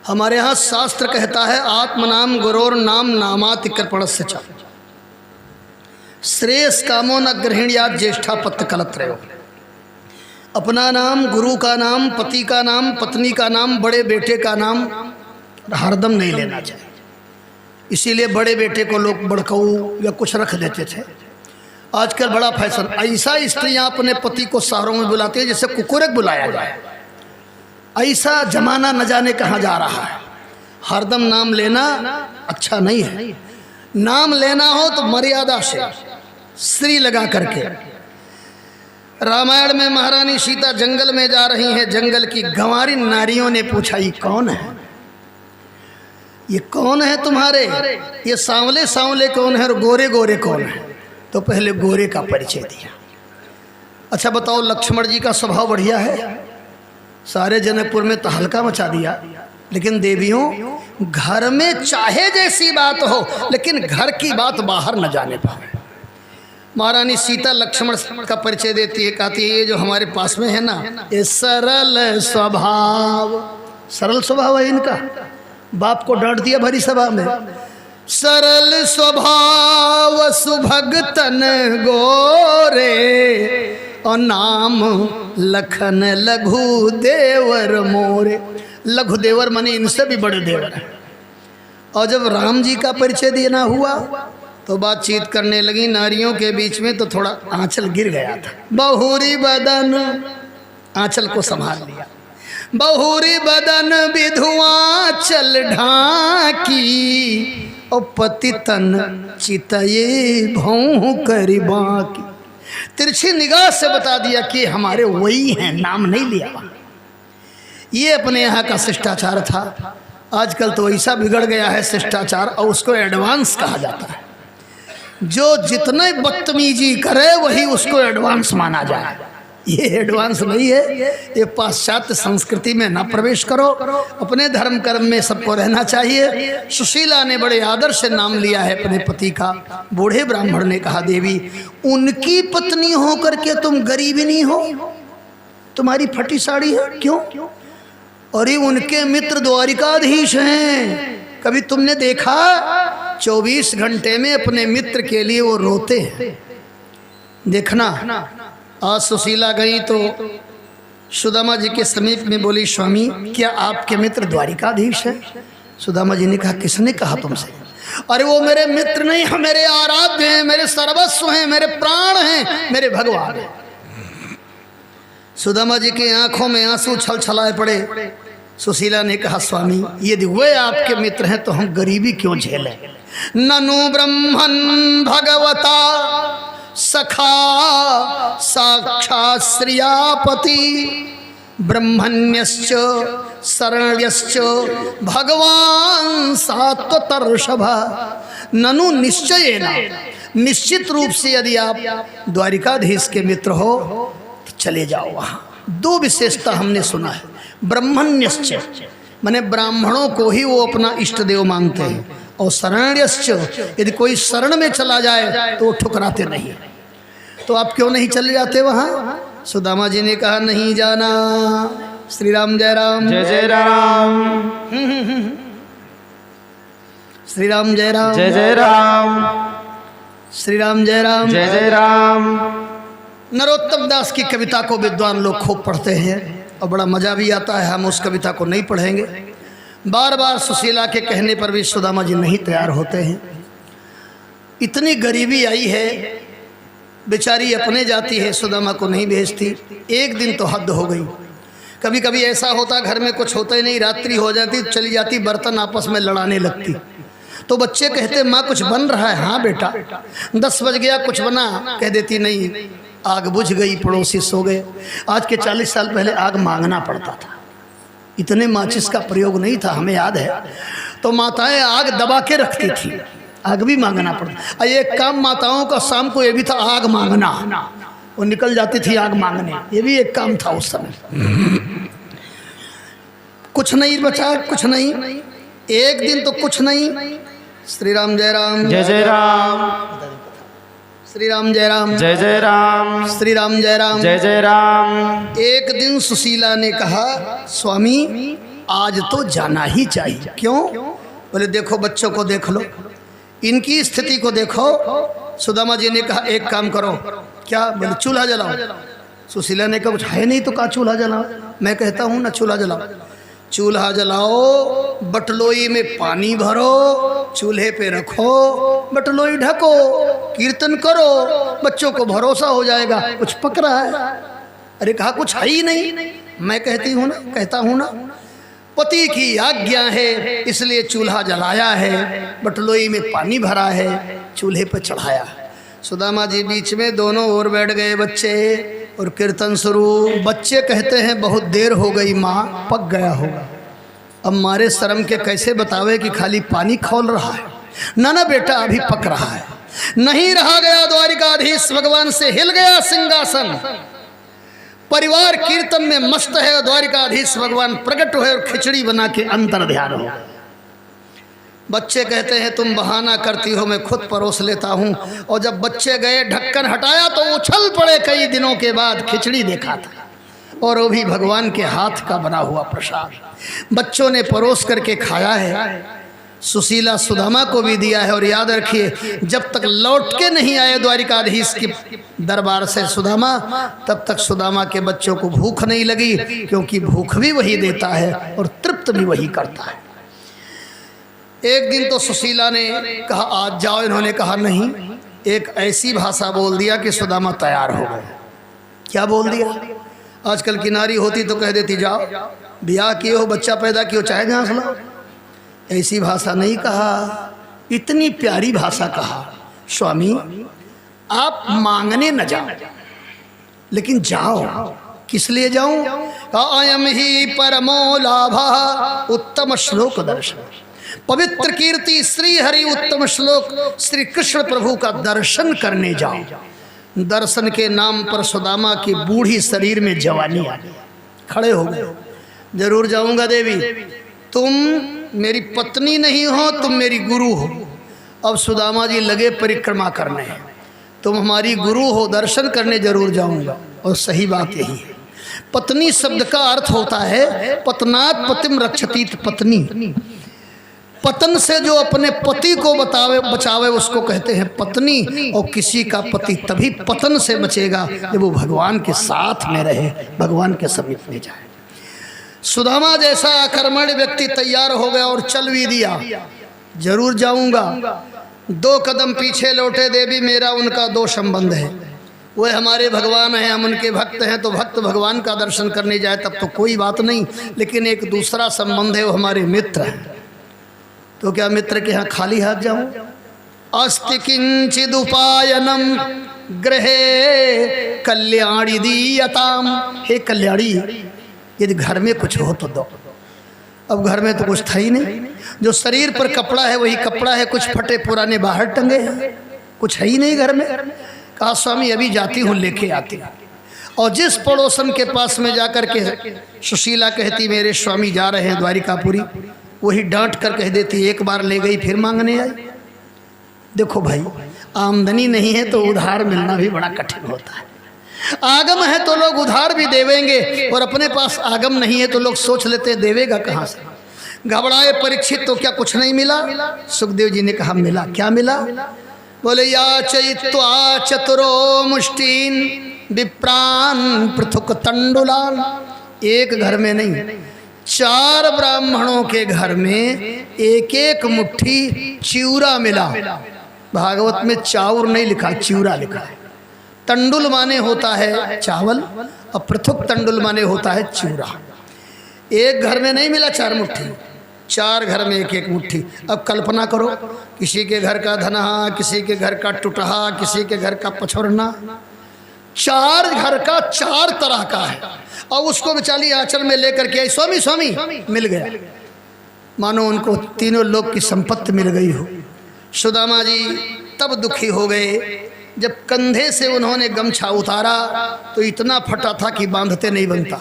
हमारे यहाँ शास्त्र कहता है, आत्मनाम गुरोर नाम नामाति कृपणस्य च श्रेयस कामो न ग्रहणयात ज्येष्ठा पत्त कलत्रयो। अपना नाम, गुरु का नाम, पति का नाम, पत्नी का नाम, बड़े बेटे का नाम हरदम नहीं लेना चाहिए। इसीलिए बड़े बेटे को लोग बड़कऊ या कुछ रख देते थे। आजकल बड़ा फैशन, ऐसा स्त्रियां अपने पति को शहरों में बुलाती है जैसे कुकुरक बुलाया जाए। ऐसा जमाना न जाने कहाँ जा रहा है। हरदम नाम लेना अच्छा नहीं है। नाम लेना हो तो मर्यादा से श्री लगा करके। रामायण में महारानी सीता जंगल में जा रही हैं, जंगल की गंवारी नारियों ने पूछा ये कौन है, ये कौन है तुम्हारे, ये सांवले सांवले कौन है और गोरे गोरे कौन है। तो पहले गोरे का परिचय दिया। अच्छा बताओ, लक्ष्मण जी का स्वभाव बढ़िया है, सारे जनकपुर में तहलका मचा दिया, लेकिन देवियों घर में चाहे जैसी बात हो लेकिन घर की बात बाहर न जाने पाए। महारानी सीता लक्ष्मण का परिचय देती है, कहती है ये जो हमारे पास में है ना, ये सरल स्वभाव, सरल स्वभाव है इनका। बाप को डांट दिया भरी सभा में, सरल स्वभाव सुभगतन गोरे और नाम लखन लघु देवर मोरे। लघु देवर माने इनसे भी बड़े देवर हैं। और जब राम जी का परिचय देना हुआ तो बातचीत करने लगी नारियों के बीच में, तो थोड़ा आंचल गिर गया था। बहुरी बदन, आंचल को संभाल लिया। बहुरी बदन विधुआ चल ढाकी और पति तन चितये भौं करी बाकी। तिरछी निगाह से बता दिया कि हमारे वही हैं, नाम नहीं लिया। ये अपने यहाँ का शिष्टाचार था। आजकल तो ऐसा बिगड़ गया है शिष्टाचार, और उसको एडवांस कहा जाता है। जो जितने बदतमीजी करे वही उसको एडवांस माना जाए। ये एडवांस नहीं है, ये पाश्चात्य संस्कृति में ना प्रवेश करो। अपने धर्म कर्म में सबको रहना चाहिए। सुशीला ने बड़े आदर से नाम लिया है अपने पति का। बूढ़े ब्राह्मण ने कहा देवी उनकी पत्नी हो करके तुम गरीबिनी हो, तुम्हारी फटी साड़ी है क्यों? और ये उनके मित्र द्वारिकाधीश हैं, कभी तुमने देखा? 24 घंटे में अपने मित्र के लिए वो रोते हैं। देखना, आज सुशीला गई तो सुदामा जी के समीप में बोली स्वामी क्या आपके मित्र द्वारिकाधीश है? सुदामा जी ने कहा किसने कहा तुमसे? अरे वो मेरे मित्र नहीं है, मेरे आराध्य हैं, मेरे सर्वस्व हैं, मेरे प्राण हैं, मेरे भगवान हैं। सुदामा जी की आंखों में आंसू छल छलाए पड़े। सुशीला ने कहा स्वामी यदि वे आपके मित्र हैं तो हम गरीबी क्यों झेलें? ननु ब्रह्मन् भगवता सखा साक्षात् श्रियापति ब्रह्मण्यश्च शरण्यश्च भगवान सात्वतर्षभ। ननु निश्चयेन, निश्चित रूप से यदि आप द्वारिकाधीश के मित्र हो तो चले जाओ वहाँ। दो विशेषता हमने सुना है। ब्रह्मण्यश्च माने ब्राह्मणों को ही वो अपना इष्ट देव मानते हैं, और शरण्यश्च यदि कोई शरण में चला जाए तो वो ठुकराते नहीं। तो आप क्यों नहीं चले जाते वहाँ? सुदामा जी ने कहा नहीं जाना। श्री राम जय राम, जय जय राम, श्री राम जय राम, जय जय राम, श्री राम जय राम, जय जय राम। नरोत्तम दास की कविता को विद्वान लोग खूब पढ़ते हैं और बड़ा मजा भी आता है। हम उस कविता को नहीं पढ़ेंगे। बार बार सुशीला के कहने पर भी सुदामा जी नहीं तैयार होते हैं। इतनी गरीबी आई है, बेचारी अपने जाती है, सुदामा को नहीं भेजती। एक दिन तो हद हो गई। कभी कभी ऐसा होता घर में कुछ होता ही नहीं, रात्रि हो जाती, चली जाती, बर्तन आपस में लड़ाने लगती। तो बच्चे कहते माँ कुछ बन रहा है? हाँ बेटा। 10 बज गया, कुछ बना? कह देती नहीं, आग बुझ गई, पड़ोसी सो गए। आज के 40 साल पहले आग मांगना पड़ता था, इतने माचिस का प्रयोग नहीं था, हमें याद है। तो माताएं आग दबा के रखती थी, आग भी मांगना पड़ता। एक काम माताओं का शाम को ये भी था, आग मांगना। वो निकल जाती थी आग मांगने, ये भी एक काम था उस समय। कुछ नहीं बचा, कुछ नहीं। एक दिन तो कुछ नहीं। श्री राम जय राम, जय जय राम, श्री राम जय राम, जय जय राम, श्री राम जय राम, जय जय राम। एक दिन सुशीला ने कहा स्वामी आज तो जाना ही चाहिए। क्यों? बोले देखो बच्चों को देख लो, इनकी स्थिति को देखो। सुदामा जी ने कहा एक काम करो। क्या? बोले चूल्हा जलाओ। सुशीला ने कहा कुछ है नहीं तो कहा चूल्हा जलाओ। मैं कहता हूँ ना चूल्हा जलाओ। चूल्हा जलाओ, बटलोई में पानी भरो, चूल्हे पे रखो, बटलोई ढको, कीर्तन करो, बच्चों को भरोसा हो जाएगा कुछ पक रहा है। अरे कहा कुछ है ही नहीं। मैं कहती हूँ ना, कहता हूँ ना, पति की आज्ञा है इसलिए चूल्हा जलाया है, बटलोई में पानी भरा है, चूल्हे पर चढ़ाया। सुदामा जी बीच में, दोनों ओर बैठ गए बच्चे और कीर्तन शुरू। बच्चे कहते हैं बहुत देर हो गई माँ, पक गया होगा। अब मारे शर्म के कैसे बतावे कि खाली पानी खौल रहा है। ना बेटा अभी पक रहा है। नहीं रहा गया द्वारिकाधीश भगवान से, हिल गया सिंहासन। परिवार कीर्तन में मस्त है, द्वारिकाधीश भगवान प्रकट हुए और खिचड़ी बना के अंतर ध्यान हो। बच्चे कहते हैं तुम बहाना करती हो, मैं खुद परोस लेता हूँ। और जब बच्चे गए, ढक्कन हटाया तो उछल पड़े। कई दिनों के बाद खिचड़ी देखा था, और वो भी भगवान के हाथ का बना हुआ प्रसाद। बच्चों ने परोस करके खाया है, सुशीला सुदामा को भी दिया है। और याद रखिए, जब तक लौट के नहीं आए द्वारिकाधीश के दरबार से सुदामा, तब तक सुदामा के बच्चों को भूख नहीं लगी, क्योंकि भूख भी वही देता है और तृप्त भी वही करता है। एक दिन तो सुशीला ने कहा आज जाओ, इन्होंने कहा नहीं। एक ऐसी भाषा बोल दिया कि सुदामा तैयार हो गए। क्या बोल दिया? आजकल की नारी होती तो कह देती जाओ, ब्याह किए हो, बच्चा पैदा किए हो, चाहे जहाँ से लाओ। ऐसी भाषा नहीं कहा, इतनी प्यारी भाषा कहा, स्वामी आप मांगने न जाओ, लेकिन जाओ। किस लिए जाऊं? अयम ही परमो लाभा उत्तम श्लोक दर्शन। पवित्र कीर्ति श्री हरि उत्तम श्लोक श्री कृष्ण प्रभु का दर्शन करने जाओ। दर्शन के नाम पर सुदामा की बूढ़ी शरीर में जवानी आ गई। खड़े हो गए, जरूर जाऊंगा देवी, तुम मेरी पत्नी नहीं हो, तुम मेरी गुरु हो। अब सुदामा जी लगे परिक्रमा करने, तुम हमारी गुरु हो, दर्शन करने जरूर जाऊंगा। और सही बात यही है। पत्नी शब्द का अर्थ होता है पतनात् पतिम रक्षतीत पत्नी। पतन से जो अपने पति को बचावे उसको कहते हैं पत्नी। और किसी का पति तभी पतन से बचेगा जब वो भगवान के साथ में रहे, भगवान के समीप में जाए। सुदामा जैसा अकर्मण्य व्यक्ति तैयार हो गया और चल भी दिया, जरूर जाऊंगा। 2 कदम पीछे लौटे, देवी मेरा उनका 2 संबंध है। वह हमारे भगवान हैं, हम उनके भक्त हैं, तो भक्त भगवान का दर्शन करने जाए तब तो कोई बात नहीं, लेकिन एक दूसरा संबंध है, वो हमारे मित्र हैं। तो क्या मित्र के यहाँ खाली हाथ जाऊं? अस्ति किंचिदुपायनम गृहे कल्याणी दीयताम। हे कल्याणी, यदि घर में कुछ हो तो दो। अब घर में तो कुछ था ही नहीं, जो शरीर पर कपड़ा है वही कपड़ा है, कुछ फटे पुराने बाहर टंगे हैं, कुछ है ही नहीं घर में। कहा स्वामी अभी जाती हूँ, लेके आती हूँ। और जिस पड़ोसन के पास में जाकर के सुशीला कहती मेरे स्वामी जा रहे हैं द्वारिकापुरी, वही डांट कर कह देती एक बार ले गई फिर मांगने आई। देखो भाई, आमदनी नहीं है तो उधार मिलना भी बड़ा कठिन होता है। आगम है तो लोग उधार भी देवेंगे, और अपने पास आगम नहीं है तो लोग सोच लेते हैं देवेगा कहाँ से। घबराए परीक्षित, तो क्या कुछ नहीं मिला? सुखदेव जी ने कहा मिला। क्या मिला? बोले या चैत्वा चतुरो मुष्टीन विप्रान पृथुक तंडुलान। एक घर में नहीं, 4 ब्राह्मणों के घर में 1-1 मुट्ठी चिवरा मिला। भागवत में चाउर नहीं लिखा, चिवरा लिखा है। तंडुल माने होता है चावल, और पृथुक तंडुल माने होता है चिवरा। एक घर में नहीं मिला 4 मुट्ठी, 4 घर में 1-1 मुट्ठी। अब कल्पना करो, किसी के घर का धनहा, किसी के घर का टुटहा, किसी के घर का पछोरना, 4 घर का 4 तरह का है। और उसको बेचारी आंचल में लेकर के आई, स्वामी स्वामी मिल गया, मानो उनको तीनों लोग की संपत्ति मिल गई हो। सुदामा जी तब दुखी हो गए जब कंधे से उन्होंने गमछा उतारा तो इतना फटा था कि बांधते नहीं बनता।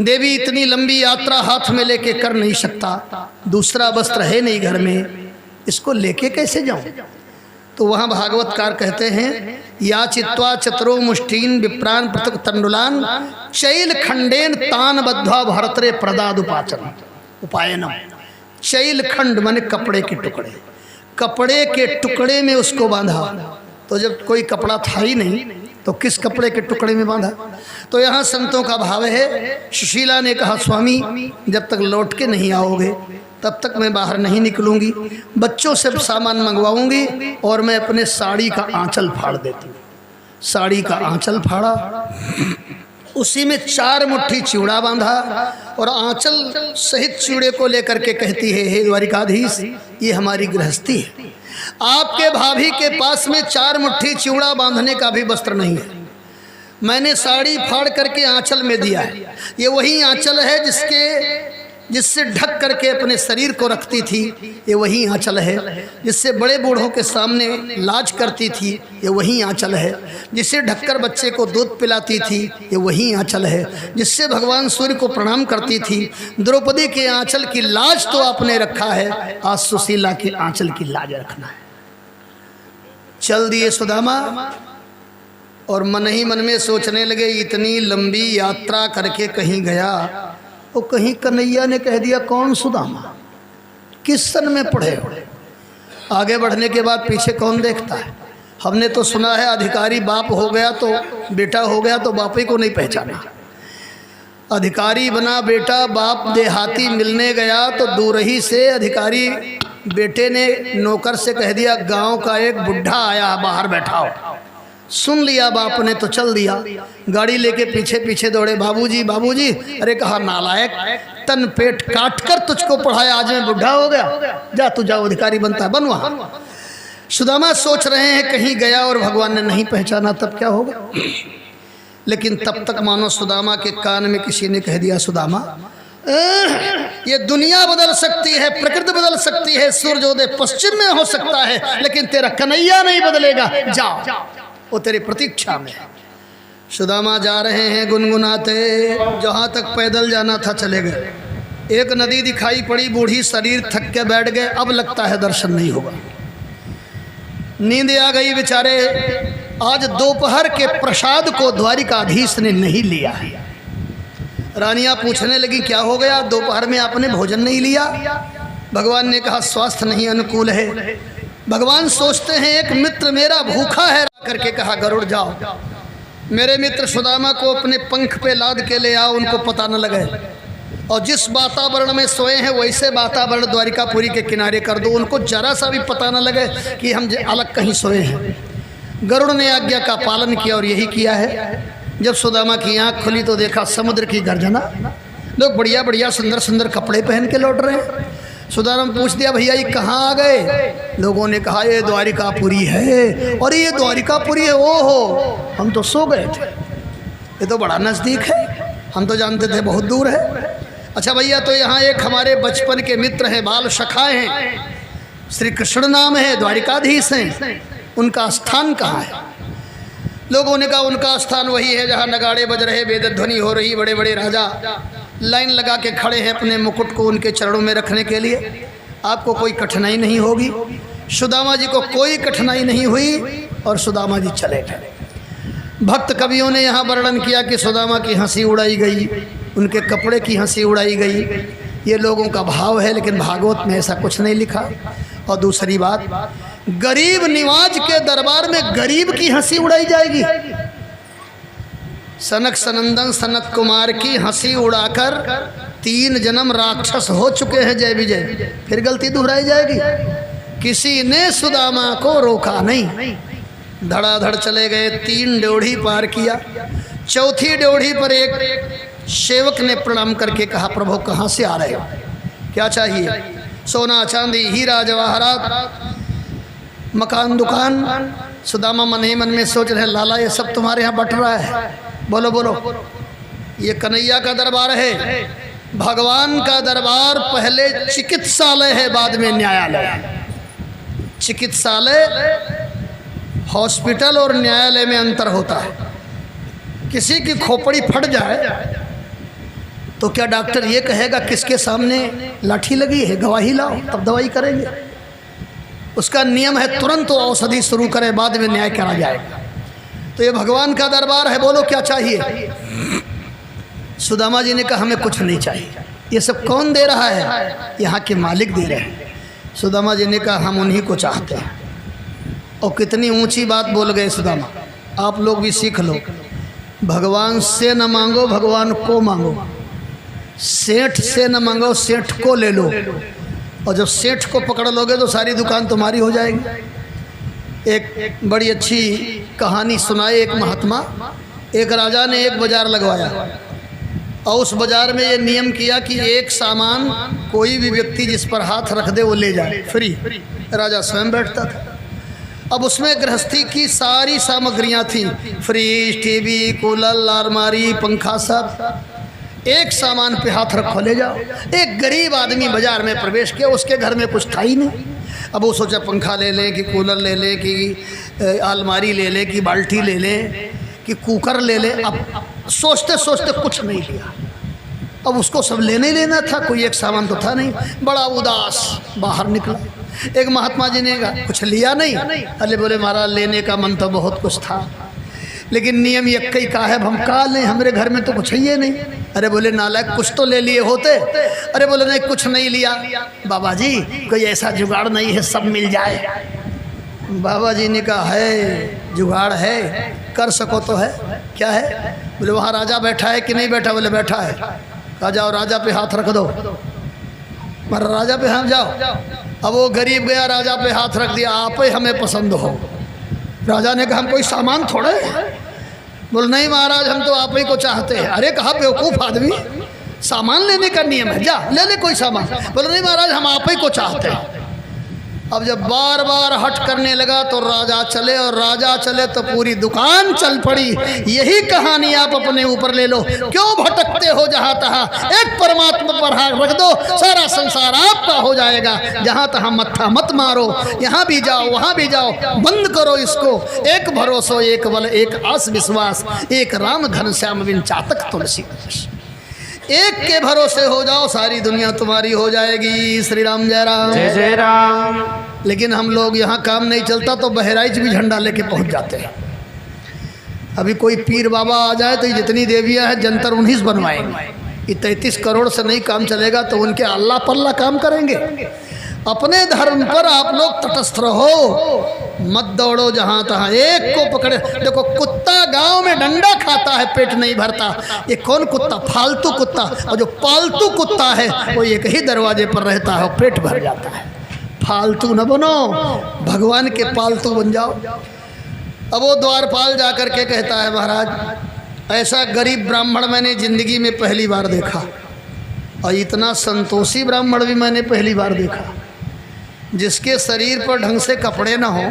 देवी इतनी लंबी यात्रा हाथ में लेके कर नहीं सकता, दूसरा वस्त्र है नहीं घर में, इसको लेके कैसे जाऊं? तो वहाँ भागवतकार कहते हैं या चित्वा चतुरो मुष्टीन विप्रान पृथक तंडुलान चैल खंडेन तान बद्धा भरतरे प्रदादुपाचन उपायनम। चैल खंड माने कपड़े के टुकड़े, कपड़े के टुकड़े में उसको बांधा। तो जब कोई कपड़ा था ही नहीं तो किस कपड़े के टुकड़े में बांधा? तो यहाँ संतों का भाव है। सुशीला ने कहा स्वामी जब तक लौट के नहीं आओगे तब तक मैं बाहर नहीं निकलूंगी, बच्चों से सामान मंगवाऊंगी और मैं अपने साड़ी का आंचल फाड़ देती हूँ। साड़ी का आंचल फाड़ा, उसी में 4 मुट्ठी चिवड़ा बांधा और आंचल सहित चिवड़े को लेकर के कहती है, हे द्वारिकाधीश, ये हमारी गृहस्थी है। आपके भाभी के पास में 4 मुट्ठी चिवड़ा बांधने का भी वस्त्र नहीं है। मैंने साड़ी फाड़ करके आंचल में दिया है। ये वही आंचल है जिससे ढक करके अपने शरीर को रखती थी। ये वही आंचल है जिससे बड़े बूढ़ों के सामने लाज करती थी। ये वही आंचल है जिससे ढककर बच्चे को दूध पिलाती थी। ये वही आंचल है जिससे भगवान सूर्य को प्रणाम करती थी। द्रौपदी के आंचल की लाज तो आपने रखा है, आज सुशीला के आंचल की लाज रखना है। चल दिए सुदामा और मन ही मन में सोचने लगे, इतनी लंबी यात्रा करके कहीं गया और कहीं कन्हैया ने कह दिया कौन सुदामा, किस सन में पढ़े हो। आगे बढ़ने के बाद पीछे कौन देखता है। हमने तो सुना है अधिकारी बाप हो गया तो बेटा हो गया तो बाप ही को नहीं पहचाना। अधिकारी बना बेटा, बाप देहाती मिलने गया तो दूर ही से अधिकारी बेटे ने नौकर से कह दिया गांव का एक बुढ़ा आया, बाहर बैठा हो। सुन लिया बाप ने तो चल दिया। गाड़ी लेके पीछे पीछे दौड़े, बाबूजी बाबूजी। अरे कहा नालायक, तन पेट काट कर तुझको पढ़ाया, आज मैं बुढ़ा हो गया, जा तू जाओ अधिकारी बनता है, बन वहाँ। सुदामा सोच रहे हैं कहीं गया और भगवान ने नहीं पहचाना तब क्या होगा। लेकिन तब तक मानो सुदामा के कान में किसी ने कह दिया, सुदामा ये दुनिया बदल सकती है, प्रकृति बदल सकती है, सूर्योदय पश्चिम में हो सकता है, लेकिन तेरा कन्हैया नहीं बदलेगा, जाओ, वो तेरी प्रतीक्षा में। सुदामा जा रहे हैं गुनगुनाते, जहाँ तक पैदल जाना था चले गए। एक नदी दिखाई पड़ी, बूढ़ी, शरीर थक के बैठ गए। अब लगता है दर्शन नहीं होगा। नींद आ गई बेचारे। आज दोपहर के प्रसाद को द्वारिकाधीश ने नहीं लिया। रानियां पूछने लगी क्या हो गया, दोपहर में आपने भोजन नहीं लिया। भगवान ने कहा स्वास्थ्य नहीं अनुकूल है। भगवान सोचते हैं एक मित्र मेरा भूखा है, करके कहा गरुड़ जाओ, मेरे मित्र सुदामा को अपने पंख पे लाद के ले आओ, उनको पता न लगे। और जिस वातावरण में सोए हैं वैसे वातावरण द्वारिकापुरी के किनारे कर दो, उनको जरा सा भी पता न लगे कि हम अलग कहीं सोए हैं। गरुड़ ने आज्ञा का पालन किया और यही किया है। जब सुदामा की आँख खुली तो देखा समुद्र की गर्जना। लोग बढ़िया बढ़िया सुंदर सुंदर कपड़े पहन के लौट रहे हैं। सुदामा ने पूछ दिया भैया ये कहाँ आ गए। लोगों ने कहा ये द्वारिकापुरी है। और ये द्वारिकापुरी है, ओ हो हम तो सो गए थे, ये तो बड़ा नज़दीक है, हम तो जानते थे बहुत दूर है। अच्छा भैया तो यहाँ एक हमारे बचपन के मित्र हैं, बाल सखा हैं, श्री कृष्ण नाम है, द्वारिकाधीश हैं, उनका स्थान कहाँ है। लोगों ने कहा उनका स्थान वही है जहाँ नगाड़े बज रहे, वेद ध्वनि हो रही, बड़े बड़े राजा लाइन लगा के खड़े हैं अपने मुकुट को उनके चरणों में रखने के लिए। आपको कोई कठिनाई नहीं होगी। सुदामा जी को कोई कठिनाई नहीं हुई और सुदामा जी चले गए। भक्त कवियों ने यहाँ वर्णन किया कि सुदामा की हंसी उड़ाई गई, उनके कपड़े की हंसी उड़ाई गई। ये लोगों का भाव है, लेकिन भागवत में ऐसा कुछ नहीं लिखा। और दूसरी बात, गरीब निवाज के दरबार में गरीब की हंसी उड़ाई जाएगी। सनक सनंदन सनत कुमार की हंसी उड़ाकर 3 जन्म राक्षस हो चुके हैं जय विजय, फिर गलती दोहराई जाएगी। किसी ने सुदामा को रोका नहीं, धड़ाधड़ चले गए। 3 ड्योढ़ी पार किया। 4थी ड्योढ़ी पर एक सेवक ने प्रणाम करके कहा प्रभु कहाँ से आ रहे हो, क्या चाहिए। सोना चांदी हीरा जवाहरात मकान दुकान। सुदामा मन ही मन में सोच रहे लाला ये सब तुम्हारे यहाँ बट रहा है। बोलो बोलो, ये कन्हैया का दरबार है, भगवान का दरबार पहले चिकित्सालय है, बाद में न्यायालय। चिकित्सालय हॉस्पिटल और न्यायालय में अंतर होता है। किसी की खोपड़ी फट जाए तो क्या डॉक्टर ये कहेगा किसके सामने लाठी लगी है, गवाही लाओ तब दवाई करेंगे। उसका नियम है तुरंत तो औषधि शुरू करें, बाद में न्याय करा जाएगा। तो ये भगवान का दरबार है, बोलो क्या चाहिए। सुदामा जी ने कहा हमें कुछ नहीं चाहिए। ये सब कौन दे रहा है, यहाँ के मालिक दे रहे हैं। सुदामा जी ने कहा हम उन्हीं को चाहते हैं। और कितनी ऊंची बात बोल गए सुदामा। आप लोग भी सीख लो, भगवान से न मांगो, भगवान को मांगो। सेठ से न मांगो, सेठ को ले लो। और जब सेठ को पकड़ लोगे तो सारी दुकान तुम्हारी हो जाएगी। एक बड़ी अच्छी कहानी सुनाए एक महात्मा। एक राजा ने एक बाजार लगवाया और उस बाजार में ये नियम किया कि एक सामान कोई भी व्यक्ति जिस पर हाथ रख दे वो ले जाए फ्री। राजा स्वयं बैठता था। अब उसमें गृहस्थी की सारी सामग्रियां थीं, फ्रिज, टीवी, कूलर, अलमारी, पंखा, सब। एक सामान पे हाथ रखो ले जाओ। एक गरीब आदमी बाजार में प्रवेश किया, उसके घर में कुछ था ही नहीं। अब वो सोचा पंखा ले लें कि कूलर ले लें कि अलमारी ले लें कि बाल्टी ले लें कि कुकर ले लें। अब सोचते सोचते कुछ नहीं लिया। अब उसको सब लेने ही लेना था, कोई एक सामान तो था नहीं। बड़ा उदास बाहर निकला। एक महात्मा जी ने कहा कुछ लिया नहीं? अरे बोले महाराज लेने का मन तो बहुत कुछ था, लेकिन नियम यक्कई का है, हम का लें, हमारे घर में तो कुछ ही नहीं। अरे बोले नालायक कुछ तो ले लिए होते। अरे बोले नहीं कुछ नहीं लिया। बाबा जी कोई ऐसा जुगाड़ नहीं है सब मिल जाए? बाबा जी ने कहा है जुगाड़ है, कर सको तो है। क्या है? बोले वहाँ राजा बैठा है कि नहीं बैठा? बोले बैठा है। कहा जाओ राजा पे हाथ रख दो। मर राजा पे हाथ जाओ। अब वो गरीब गया, राजा पे हाथ रख दिया, आप ही हमें पसंद हो। राजा ने कहा हम कोई सामान थोड़े। बोले नहीं महाराज हम तो आप ही को चाहते हैं। अरे कहा बेवकूफ़ आदमी, सामान लेने का नियम है, जा ले ले कोई सामान। बोले नहीं महाराज हम आप ही को चाहते हैं। अब जब बार बार हट करने लगा तो राजा चले, और राजा चले तो पूरी दुकान चल पड़ी। यही कहानी आप अपने ऊपर ले लो। क्यों भटकते हो जहाँ तहाँ? एक परमात्मा पर हाथ रख दो, सारा संसार आपका हो जाएगा। जहाँ तहाँ मत्था मत मारो, यहाँ भी जाओ वहाँ भी जाओ, बंद करो इसको। एक भरोसो एक बल एक आस विश्वास, एक राम घनश्याम बिन चातक तुलसी। एक के भरोसे हो जाओ, सारी दुनिया तुम्हारी हो जाएगी। श्री राम जय राम जय जय राम। लेकिन हम लोग यहाँ काम नहीं चलता तो बहराइच भी झंडा लेके पहुँच जाते हैं। अभी कोई पीर बाबा आ जाए तो ये जितनी देवियाँ हैं जंतर 19 बनवाएंगे। ये 33 करोड़ से नहीं काम चलेगा तो उनके अल्लाह पल्ला काम करेंगे। अपने धर्म पर आप लोग तटस्थ रहो, मत दौड़ो जहाँ तहाँ। एक को पकड़े, देखो कुत्ता गांव में डंडा खाता है पेट नहीं भरता। ये कौन कुत्ता? फालतू कुत्ता। और जो पालतू कुत्ता है वो एक ही दरवाजे पर रहता है और पेट भर जाता है। फालतू न बनो, भगवान के पालतू बन जाओ। अब वो द्वारपाल जा कर के कहता है महाराज ऐसा गरीब ब्राह्मण मैंने ज़िंदगी में पहली बार देखा, और इतना संतोषी ब्राह्मण भी मैंने पहली बार देखा, जिसके शरीर पर ढंग से कपड़े ना हो।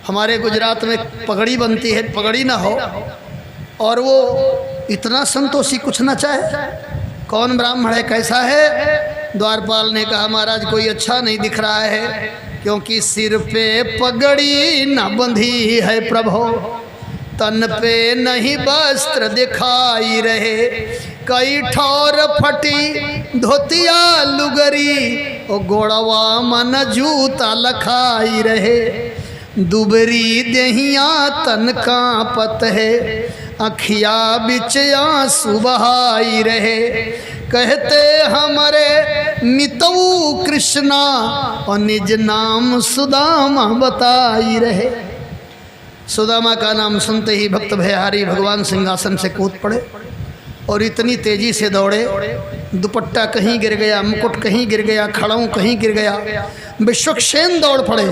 हमारे गुजरात में पगड़ी बनती है, पगड़ी ना हो, और वो इतना संतोषी कुछ ना चाहे। कौन ब्राह्मण है, कैसा है? द्वारपाल ने कहा महाराज कोई अच्छा नहीं दिख रहा है, क्योंकि सिर पे पगड़ी न बंधी है प्रभु, तन पे नहीं वस्त्र दिखाई रहे, कई ठौर फटी धोतिया लुगरी, ओ गोड़वा मन जूता लखाई रहे, दुबरी देहिया तन कांपत है, अखिया बिच आंसू बहाई रहे, कहते हमारे मितऊ कृष्णा, और निज नाम सुदामा बताई रहे। सुदामा का नाम सुनते ही भक्त भयहारी भगवान सिंहासन से कूद पड़े और इतनी तेजी से दौड़े, दुपट्टा कहीं गिर गया, मुकुट कहीं गिर गया, खड़ाऊं कहीं गिर गया। विश्वक्सेन दौड़ पड़े,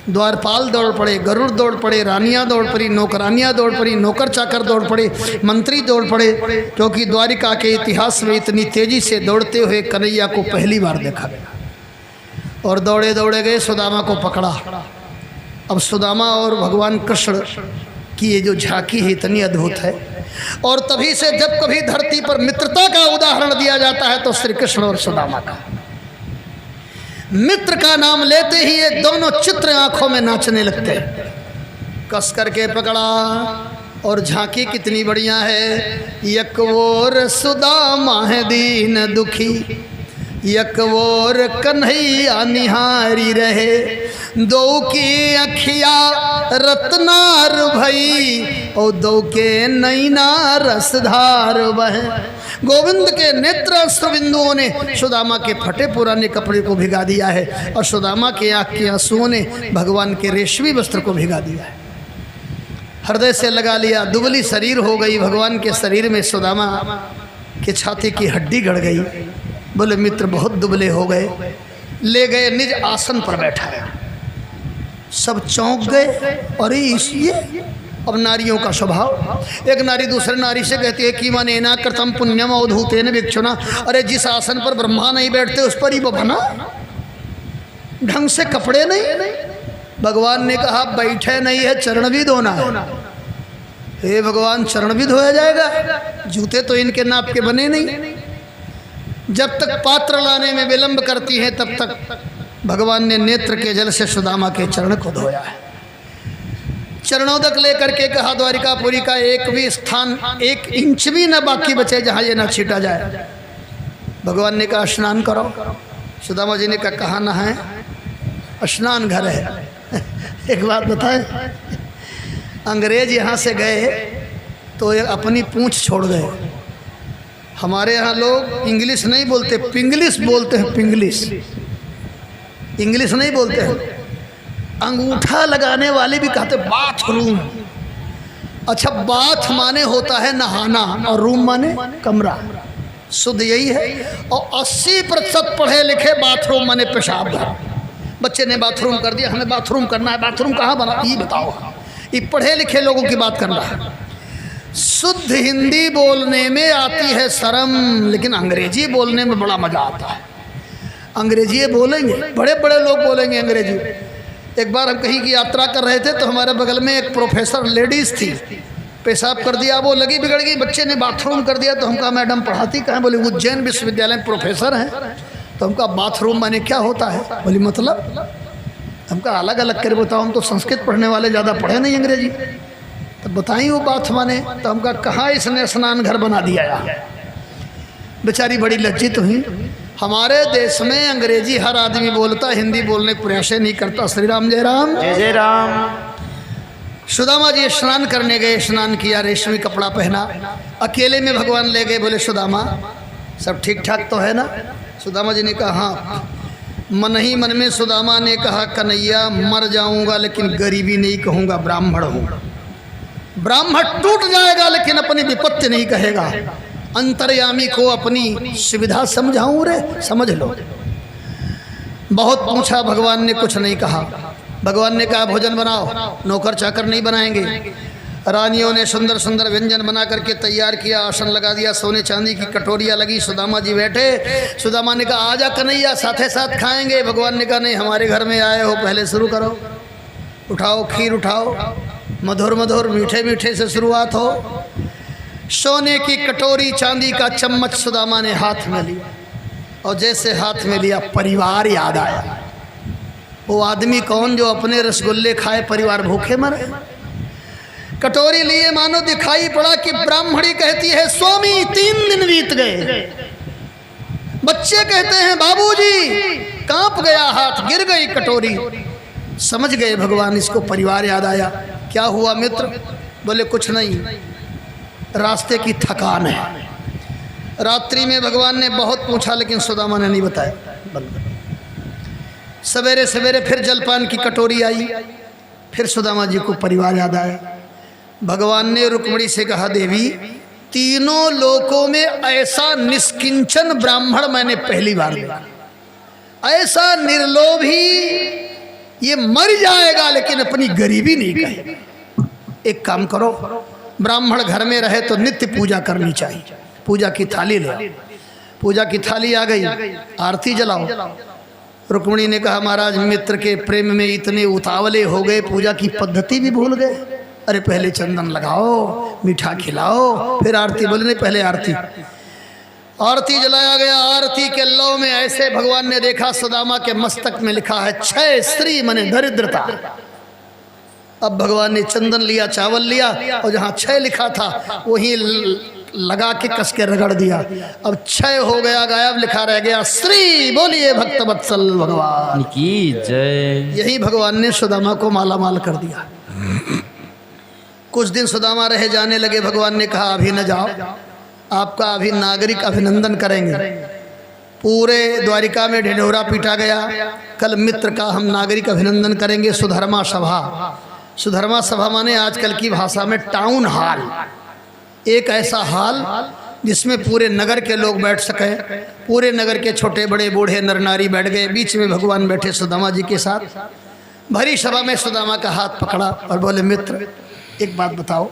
द्वारपाल दौड़ पड़े, गरुड़ दौड़ पड़े, रानियां दौड़ पड़ी, नौकरानियां दौड़ पड़ी, नौकर चाकर दौड़ पड़े, मंत्री दौड़ पड़े, क्योंकि द्वारिका के इतिहास में इतनी तेजी से दौड़ते हुए कन्हैया को पहली बार देखा गया। और दौड़े दौड़े गए, सुदामा को पकड़ा। अब सुदामा और भगवान कृष्ण की ये जो झांकी है इतनी अद्भुत है। और तभी से जब कभी धरती पर मित्रता का उदाहरण दिया जाता है तो श्री कृष्ण और सुदामा का। मित्र का नाम लेते ही ये दोनों चित्र आंखों में नाचने लगते हैं। कस करके पकड़ा, और झांकी कितनी बढ़िया है। यकवोर सुदामा है दीन दुखी, यकवोर कन्हैया निहारी रहे, दो की अखिया रत्नार भई, और दो के नैना रसधार बह। गोविंद के नेत्र अश्रु बिंदुओं ने सुदामा के फटे पुराने कपड़े को भिगा दिया है, और सुदामा के आँख के आंसुओं ने भगवान के रेशमी वस्त्र को भिगा दिया है। हृदय से लगा लिया, दुबली शरीर हो गई भगवान के शरीर में। सुदामा के छाती की हड्डी गड़ गई। बोले मित्र बहुत दुबले हो गए। ले गए निज आसन पर बैठाया। सब चौंक गए, अरे अब नारियों का स्वभाव, एक नारी दूसरे नारी से कहती है कि माने ना कृतम पुण्यम अवधूतेन भिक्षुना, अरे जिस आसन पर ब्रह्मा नहीं बैठते उस पर ही वो बना, ढंग से कपड़े नहीं। भगवान ने कहा बैठे नहीं है चरण भी धोना है। हे भगवान चरण भी धोया जाएगा, जूते तो इनके नाप के बने नहीं। जब तक पात्र लाने में विलंब करती हैं तब तक भगवान ने नेत्र के जल से सुदामा के चरण को धोया है। चरणों तक लेकर के कहा द्वारिकापुरी का एक भी स्थान 1 इंच भी न बाकी बचे जहाँ ये न छीटा जाए। भगवान ने कहा स्नान करो। सुदामा जी ने कहा कहाँ नहाए, स्नान घर है। एक बात बताएं, अंग्रेज यहाँ से गए तो ये अपनी पूंछ छोड़ गए। हमारे यहाँ लोग इंग्लिश नहीं बोलते, पिंग्लिश बोलते हैं। पिंग्लिश, इंग्लिश नहीं बोलते हैं। अंगूठा लगाने वाले भी कहते बाथरूम। अच्छा, बाथ माने होता है नहाना और रूम माने कमरा, शुद्ध यही है। और 80% पढ़े लिखे बाथरूम माने पेशाब घर। बच्चे ने बाथरूम कर दिया, हमें बाथरूम करना है। बाथरूम कहाँ बना ये बताओ। ये पढ़े लिखे लोगों की बात करना है। शुद्ध हिंदी बोलने में आती है शर्म, लेकिन अंग्रेजी बोलने में बड़ा मजा आता है। अंग्रेजी बोलेंगे, बड़े बड़े लोग बोलेंगे अंग्रेजी। एक बार हम कहीं की यात्रा कर रहे थे तो हमारे बगल में एक प्रोफेसर लेडीज़ थी, पेशाब कर दिया, वो लगी बिगड़ गई, बच्चे ने बाथरूम कर दिया। तो हम कहा मैडम पढ़ाती कहाँ? बोले उज्जैन विश्वविद्यालय में प्रोफेसर हैं। तो हमका बाथरूम माने क्या होता है? बोली मतलब हमका अलग अलग कर बताओ, हम तो संस्कृत पढ़ने वाले, ज़्यादा पढ़े नहीं अंग्रेजी। तो बताई वो बात माने। तो हमका कहाँ इसने स्नान घर बना दिया यार। बेचारी बड़ी लज्जित हुई। हमारे देश में अंग्रेजी हर आदमी बोलता, हिंदी बोलने का प्रयास नहीं करता। श्री राम जय राम जय जय राम। सुदामा जी स्नान करने गए, स्नान किया, रेशमी कपड़ा पहना, अकेले में भगवान ले गए। बोले सुदामा सब ठीक ठाक तो है ना? सुदामा जी ने कहा हाँ। मन ही मन में सुदामा ने कहा कन्हैया मर जाऊंगा लेकिन गरीबी नहीं कहूँगा, ब्राह्मण हूँ। ब्राह्मण टूट जाएगा लेकिन अपनी विपत्ति नहीं कहेगा। अंतर्यामी को अपनी सुविधा समझाऊं रे, समझ लो। बहुत पूछा, भगवान ने कुछ नहीं कहा। भगवान ने कहा भोजन बनाओ, नौकर चाकर नहीं बनाएंगे। रानियों ने सुंदर सुंदर व्यंजन बना करके तैयार किया, आसन लगा दिया, सोने चांदी की कटोरियाँ लगी। सुदामा जी बैठे। सुदामा ने कहा आजा कन्हैया साथे साथ खाएंगे। भगवान ने कहा नहीं, हमारे घर में आए हो, पहले शुरू करो, उठाओ खीर उठाओ, मधुर मधुर मीठे मीठे से शुरुआत हो। सोने की कटोरी, चांदी का चम्मच सुदामा ने हाथ में लिया और जैसे हाथ में लिया परिवार याद आया। वो आदमी कौन जो अपने रसगुल्ले खाए परिवार भूखे मरे। कटोरी लिए मानो दिखाई पड़ा कि ब्राह्मणी कहती है स्वामी 3 दिन बीत गए। बच्चे कहते हैं बाबूजी, कांप गया हाथ, गिर गई कटोरी। समझ गए भगवान, इसको परिवार याद आया। क्या हुआ मित्र? बोले कुछ नहीं, रास्ते की थकान है। रात्रि में भगवान ने बहुत पूछा लेकिन सुदामा ने नहीं बताया। सवेरे सवेरे फिर जलपान की कटोरी आई, फिर सुदामा जी को परिवार याद आया। भगवान ने रुक्मिणी से कहा देवी, तीनों लोकों में ऐसा निष्किंचन ब्राह्मण मैंने पहली बार देखा। ऐसा निर्लोभी, ये मर जाएगा लेकिन अपनी गरीबी नहीं कहेगा। एक काम करो, ब्राह्मण घर में रहे तो नित्य पूजा करनी चाहिए। पूजा की थाली ले। पूजा की थाली आ गई, आरती जलाओ। रुक्मिणी ने कहा महाराज मित्र के प्रेम में इतने उतावले हो गए, पूजा की पद्धति भी भूल गए। अरे पहले चंदन लगाओ, मीठा खिलाओ, फिर आरती। बोले नहीं, पहले आरती। आरती जलाया गया। आरती के लौ में ऐसे भगवान ने देखा सुदामा के मस्तक में लिखा है 6 श्री मने दरिद्रता। अब भगवान ने चंदन लिया, चावल लिया और जहाँ 6 लिखा था वहीं लगा के कस के रगड़ दिया। अब 6 हो गया, गायब लिखा रह गया श्री। बोलिए भक्त वत्सल भगवान की जय। यही भगवान ने सुदामा को माला माल कर दिया। कुछ दिन सुदामा रहे, जाने लगे। भगवान ने कहा अभी न जाओ, आपका अभी नागरिक अभिनंदन करेंगे। पूरे द्वारिका में ढिढोरा पीटा गया। कल मित्र का हम नागरिक अभिनंदन करेंगे। सुधर्मा सभा। सुधर्मा सभा माने आजकल की भाषा में टाउन हॉल। एक ऐसा हॉल जिसमें पूरे नगर के लोग बैठ सके। पूरे नगर के छोटे बड़े बूढ़े नर नारी बैठ गए। बीच में भगवान बैठे सुदामा जी के साथ। भरी सभा में सुदामा का हाथ पकड़ा और बोले मित्र एक बात बताओ,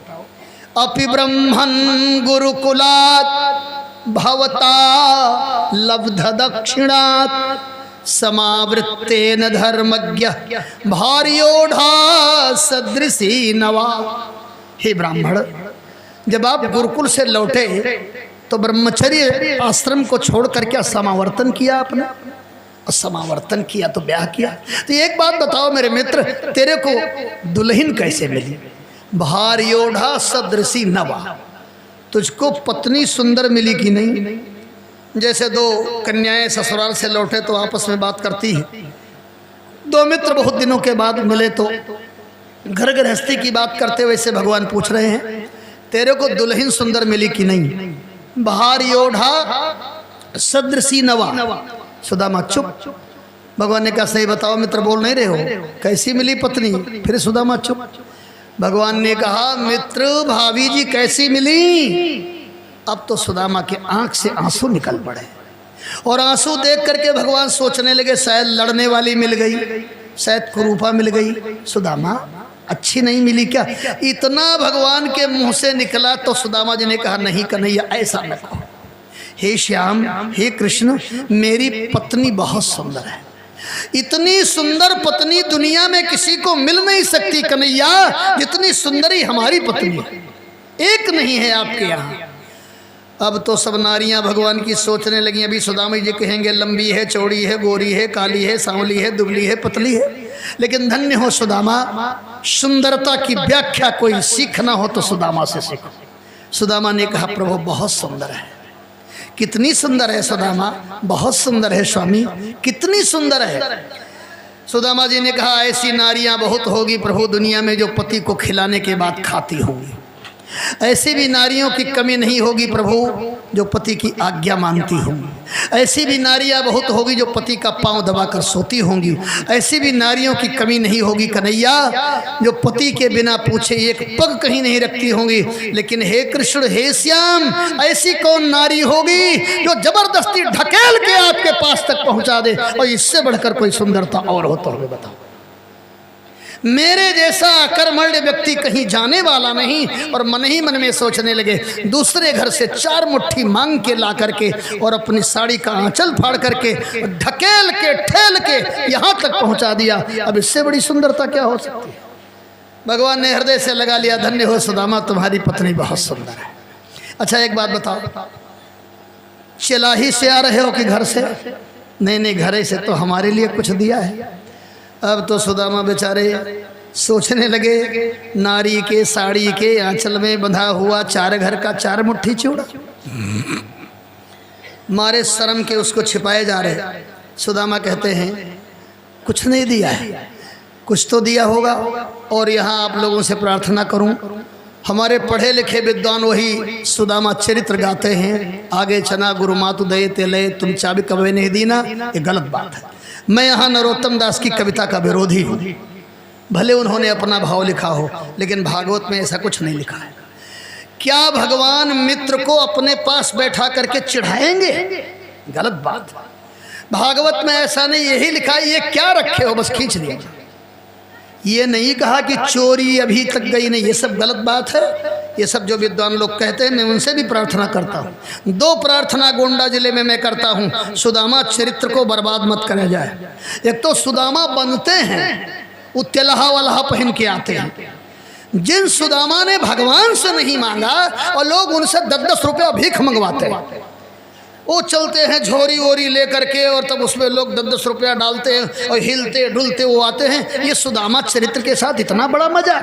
अपि ब्रह्मन् गुरुकुलात् भवता लब्ध दक्षिणात् समावृत्तेन धर्मज्ञ भार्योढ़ा सदृशी नवा। हे ब्राह्मण, जब आप गुरुकुल से लौटे तो ब्रह्मचर्य आश्रम को छोड़ करके समावर्तन किया आपने, और समावर्तन किया तो ब्याह किया। तो एक बात बताओ मेरे मित्र, तेरे को दुल्हन कैसे मिली? भार्योढ़ा सदृशी नवा, तुझको पत्नी सुंदर मिली कि नहीं? जैसे दो कन्याएं ससुराल से लौटे तो आपस में बात करती हैं, दो मित्र बहुत दिनों के बाद मिले तो घर गृहस्थी की बात करते, वैसे भगवान पूछ रहे हैं तेरे को दुल्हन सुंदर मिली कि नहीं? भार्योढ़ा सदृशी नवा। सुदामा चुप। भगवान ने कहा सही बताओ मित्र, बोल नहीं रहे हो, कैसी मिली पत्नी? फिर सुदामा चुप। भगवान ने कहा मित्र भाभी जी कैसी मिली? अब तो सुदामा के आंख से आंसू निकल पड़े, और आंसू देख करके भगवान सोचने लगे शायद लड़ने वाली मिल गई, शायद कुरूपा मिल गई। सुदामा अच्छी नहीं मिली क्या? इतना भगवान के मुंह से निकला तो सुदामा जी ने कहा नहीं कन्हैया ऐसा न कहो, हे श्याम, हे कृष्ण, मेरी पत्नी बहुत सुंदर है, इतनी सुंदर पत्नी दुनिया में किसी को मिल नहीं सकती कन्हैया, जितनी सुंदरी हमारी पत्नी है, एक नहीं है आपके यहाँ। अब तो सब नारियां भगवान की सोचने लगी। अभी सुदामा जी कहेंगे लंबी है, चौड़ी है, गोरी है, काली है, सांवली है, दुबली है, पतली है, लेकिन धन्य हो सुदामा, सुंदरता की व्याख्या कोई सीखना हो तो सुदामा से सीखो। सुदामा ने कहा प्रभु बहुत सुंदर है। कितनी सुंदर है सुदामा? बहुत सुंदर है स्वामी। कितनी सुंदर है? सुदामा जी ने कहा ऐसी नारियां बहुत होगी प्रभु दुनिया में जो पति को खिलाने के बाद खाती होंगी, ऐसी भी नारियों की कमी नहीं होगी प्रभु जो पति की आज्ञा मानती होंगी, ऐसी भी नारियां बहुत होगी जो पति का पांव दबाकर सोती होंगी, ऐसी भी नारियों की कमी नहीं होगी कन्हैया जो पति के बिना पूछे एक पग कहीं नहीं रखती होंगी। लेकिन हे कृष्ण, हे श्याम, ऐसी कौन नारी होगी जो जबरदस्ती ढकेल के आपके पास तक पहुंचा दे? और इससे बढ़कर कोई सुंदरता और हो तो हमें बताओ। मेरे जैसा अकर्मण्य व्यक्ति कहीं जाने वाला नहीं। और मन ही मन में सोचने लगे दूसरे घर से 4 मुट्ठी मांग के ला करके और अपनी साड़ी का आंचल फाड़ करके ढकेल के ठेल के यहाँ तक पहुँचा दिया। अब इससे बड़ी सुंदरता क्या हो सकती है? भगवान ने हृदय से लगा लिया धन्य हो सुदामा, तुम्हारी पत्नी बहुत सुंदर है। अच्छा एक बात बताओ, चलाही से आ रहे हो कि घर से? नहीं, घर से तो हमारे लिए कुछ दिया है। अब तो सुदामा बेचारे सोचने लगे नारी के साड़ी के आंचल में बंधा हुआ 4 घर का 4 मुट्ठी चूड़ा, मारे शर्म के उसको छिपाए जा रहे। सुदामा कहते हैं कुछ नहीं दिया है, कुछ तो दिया होगा। और यहाँ आप लोगों से प्रार्थना करूं, हमारे पढ़े लिखे विद्वान वही सुदामा चरित्र गाते हैं, आगे चना गुरु मातु दये तेले तुम चाबी कभी नहीं दीना। ये गलत बात है। मैं यहाँ नरोत्तम दास की कविता का विरोधी हूँ, भले उन्होंने अपना भाव लिखा हो, लेकिन भागवत में ऐसा कुछ नहीं लिखा है। क्या भगवान मित्र को अपने पास बैठा करके चिढ़ाएंगे? गलत बात। भागवत में ऐसा नहीं, यही लिखा है ये क्या रखे हो बस खींच लिया। ये नहीं कहा कि चोरी अभी तक गई नहीं, ये सब गलत बात है। ये सब जो विद्वान लोग कहते हैं मैं उनसे भी प्रार्थना करता हूँ। 2 प्रार्थना गोंडा जिले में मैं करता हूँ, सुदामा चरित्र को बर्बाद मत करा जाए। एक तो सुदामा बनते हैं वो तेलहा वलहा पहन के आते हैं। जिन सुदामा ने भगवान से नहीं मांगा और लोग उनसे 10-10 रुपया भीख मंगवाते हैं, वो चलते हैं झोरी वोरी लेकर के और तब उसमें लोग 10-10 रुपया डालते हैं और हिलते डुलते वो आते हैं। ये सुदामा चरित्र के साथ इतना बड़ा मजा,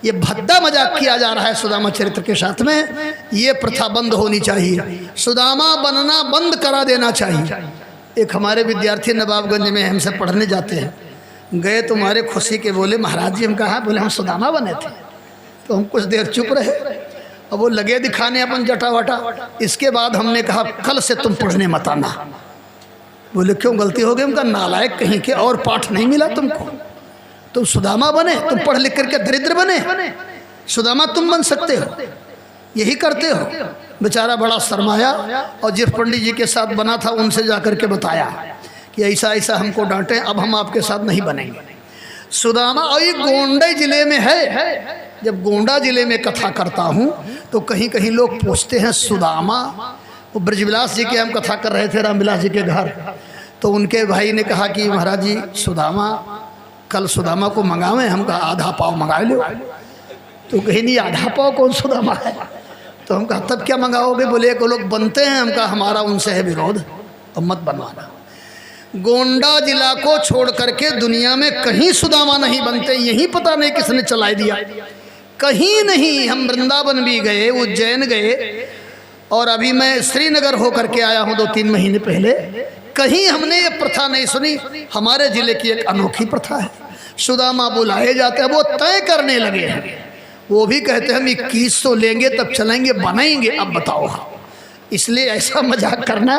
ये भद्दा मजाक किया जा रहा है सुदामा चरित्र के साथ में। ये प्रथा बंद होनी चाहिए, सुदामा बनना बंद करा देना चाहिए। एक हमारे विद्यार्थी नवाबगंज में हमसे पढ़ने जाते हैं, गए तुम्हारे खुशी के बोले महाराज जी हम कहा, बोले हम सुदामा बने थे। तो हम कुछ देर चुप रहे, अब वो लगे दिखाने अपन जटा वटा। इसके बाद हमने कहा कल से तुम पढ़ने मत आना। बोले क्यों, गलती हो गई? उनका नालायक कहीं के, और पाठ नहीं मिला तुमको? तुम सुदामा बने, तुम पढ़ लिख करके दरिद्र बने, सुदामा तुम बन सकते हो, यही करते हो। बेचारा बड़ा शर्माया और जिस पंडित जी के साथ बना था उनसे जाकर के बताया कि ऐसा ऐसा हमको डांटे, अब हम आपके साथ नहीं बनेंगे। सुदामा और ये गोंडा जिले में है, जब गोंडा जिले में कथा करता हूँ तो कहीं कहीं लोग पूछते हैं सुदामा। वो ब्रजविलास जी के हम कथा कर रहे थे रामविलास जी के घर, तो उनके भाई ने कहा कि महाराज जी सुदामा, कल सुदामा को मंगावे। हम कहा आधा पाव मंगा लो। तो कहीं नहीं, आधा पाव कौन सुदामा है। तो हम कहा तब क्या मंगाओगे। बोले एक लोग बनते हैं। हम कहा हमारा उनसे है विरोध, अब मत बनवाना। गोंडा जिला को छोड़ करके दुनिया में कहीं सुदामा नहीं बनते। यही पता नहीं किसने चला दिया, कहीं नहीं। हम वृंदावन भी गए, उज्जैन गए, और अभी मैं श्रीनगर होकर के आया हूँ 2-3 महीने पहले। कहीं हमने ये प्रथा नहीं सुनी। हमारे जिले की एक अनोखी प्रथा है, सुदामा बुलाए जाते हैं, वो तय करने लगे हैं। वो भी कहते हैं हम 2100 लेंगे तब चलेंगे, बनाएंगे। अब बताओ, इसलिए ऐसा मजाक करना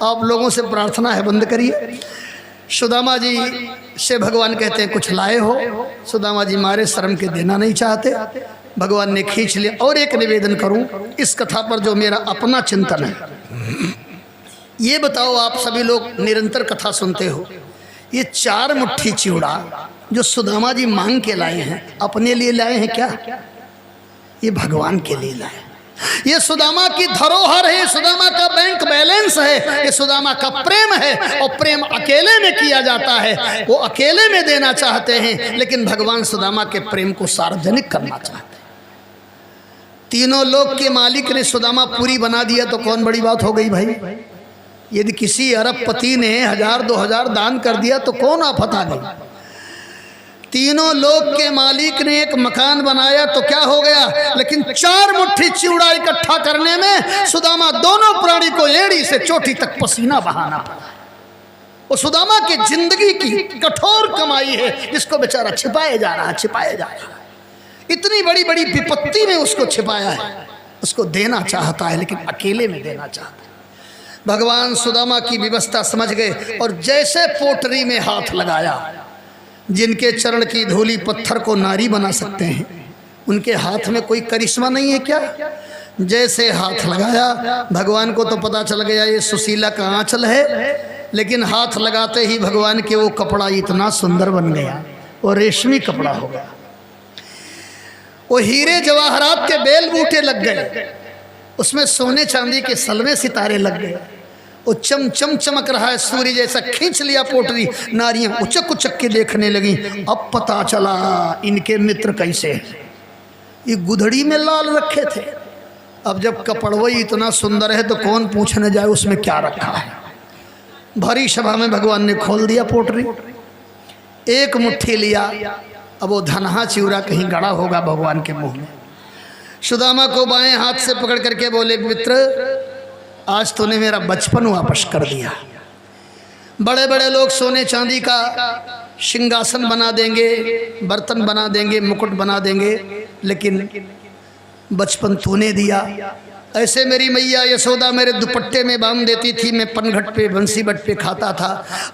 आप लोगों से प्रार्थना है बंद करिए। सुदामा जी से भगवान कहते हैं कुछ लाए हो। सुदामा जी मारे शर्म के देना नहीं चाहते। भगवान ने खींच लिया। और एक निवेदन करूं इस कथा पर जो मेरा अपना चिंतन है, ये बताओ आप सभी लोग निरंतर कथा सुनते हो, ये 4 मुट्ठी चिवड़ा जो सुदामा जी मांग के लाए हैं, अपने लिए लाए हैं क्या? ये भगवान के लिए लाए। ये सुदामा की धरोहर है, सुदामा का बैंक बैलेंस है, ये सुदामा का प्रेम है। और प्रेम अकेले में किया जाता है, वो अकेले में देना चाहते हैं, लेकिन भगवान सुदामा के प्रेम को सार्वजनिक करना चाहते हैं। तीनों लोक के मालिक ने सुदामा पूरी बना दिया तो कौन बड़ी बात हो गई भाई। यदि किसी अरबपति ने 1000-2000 दान कर दिया तो कौन आफत आ गई। तीनों लोक के मालिक ने एक मकान बनाया तो क्या हो गया, लेकिन 4 मुट्ठी चिवड़ा इकट्ठा करने में सुदामा दोनों प्राणी को एड़ी से चोटी तक पसीना बहाना पड़ा। वो सुदामा की जिंदगी की कठोर कमाई है, जिसको बेचारा छिपाया जा रहा है। इतनी बड़ी बड़ी विपत्ति में उसको छिपाया है, उसको देना चाहता है, लेकिन अकेले में देना चाहता है। भगवान सुदामा की व्यवस्था समझ गए और जैसे पोटरी में हाथ लगाया, जिनके चरण की धूली पत्थर को नारी बना सकते हैं, उनके हाथ में कोई करिश्मा नहीं है क्या? जैसे हाथ लगाया, भगवान को तो पता चल गया ये सुशीला का आंचल है, लेकिन हाथ लगाते ही भगवान के वो कपड़ा इतना सुंदर बन गया, वो रेशमी कपड़ा हो गया। वो हीरे जवाहरात के बेल बूटे लग गए, उसमें सोने चांदी के सलवे सितारे लग गए। वो चम चम चमक रहा है सूर्य जैसा। खींच लिया पोटरी, नारियां उचक उचक के देखने लगी। अब पता चला इनके मित्र कैसे हैं। ये गुदड़ी में लाल रखे थे, अब जब कपड़वई इतना सुंदर है तो कौन पूछने जाए उसमें क्या रखा है। भरी सभा में भगवान ने खोल दिया पोटरी, एक मुट्ठी लिया। अब वो धनहा चिवड़ा कहीं गड़ा होगा भगवान के मुंह में। सुदामा को बाएं हाथ से पकड़ करके बोले, मित्र आज तूने मेरा बचपन वापस कर दिया। बड़े बड़े लोग सोने चांदी का सिंहासन बना देंगे, बर्तन बना देंगे, मुकुट बना देंगे, लेकिन बचपन तूने दिया। ऐसे मेरी मैया यशोदा मेरे दुपट्टे में बांध देती थी, मैं पनघट पे बंसी बट पे खाता था।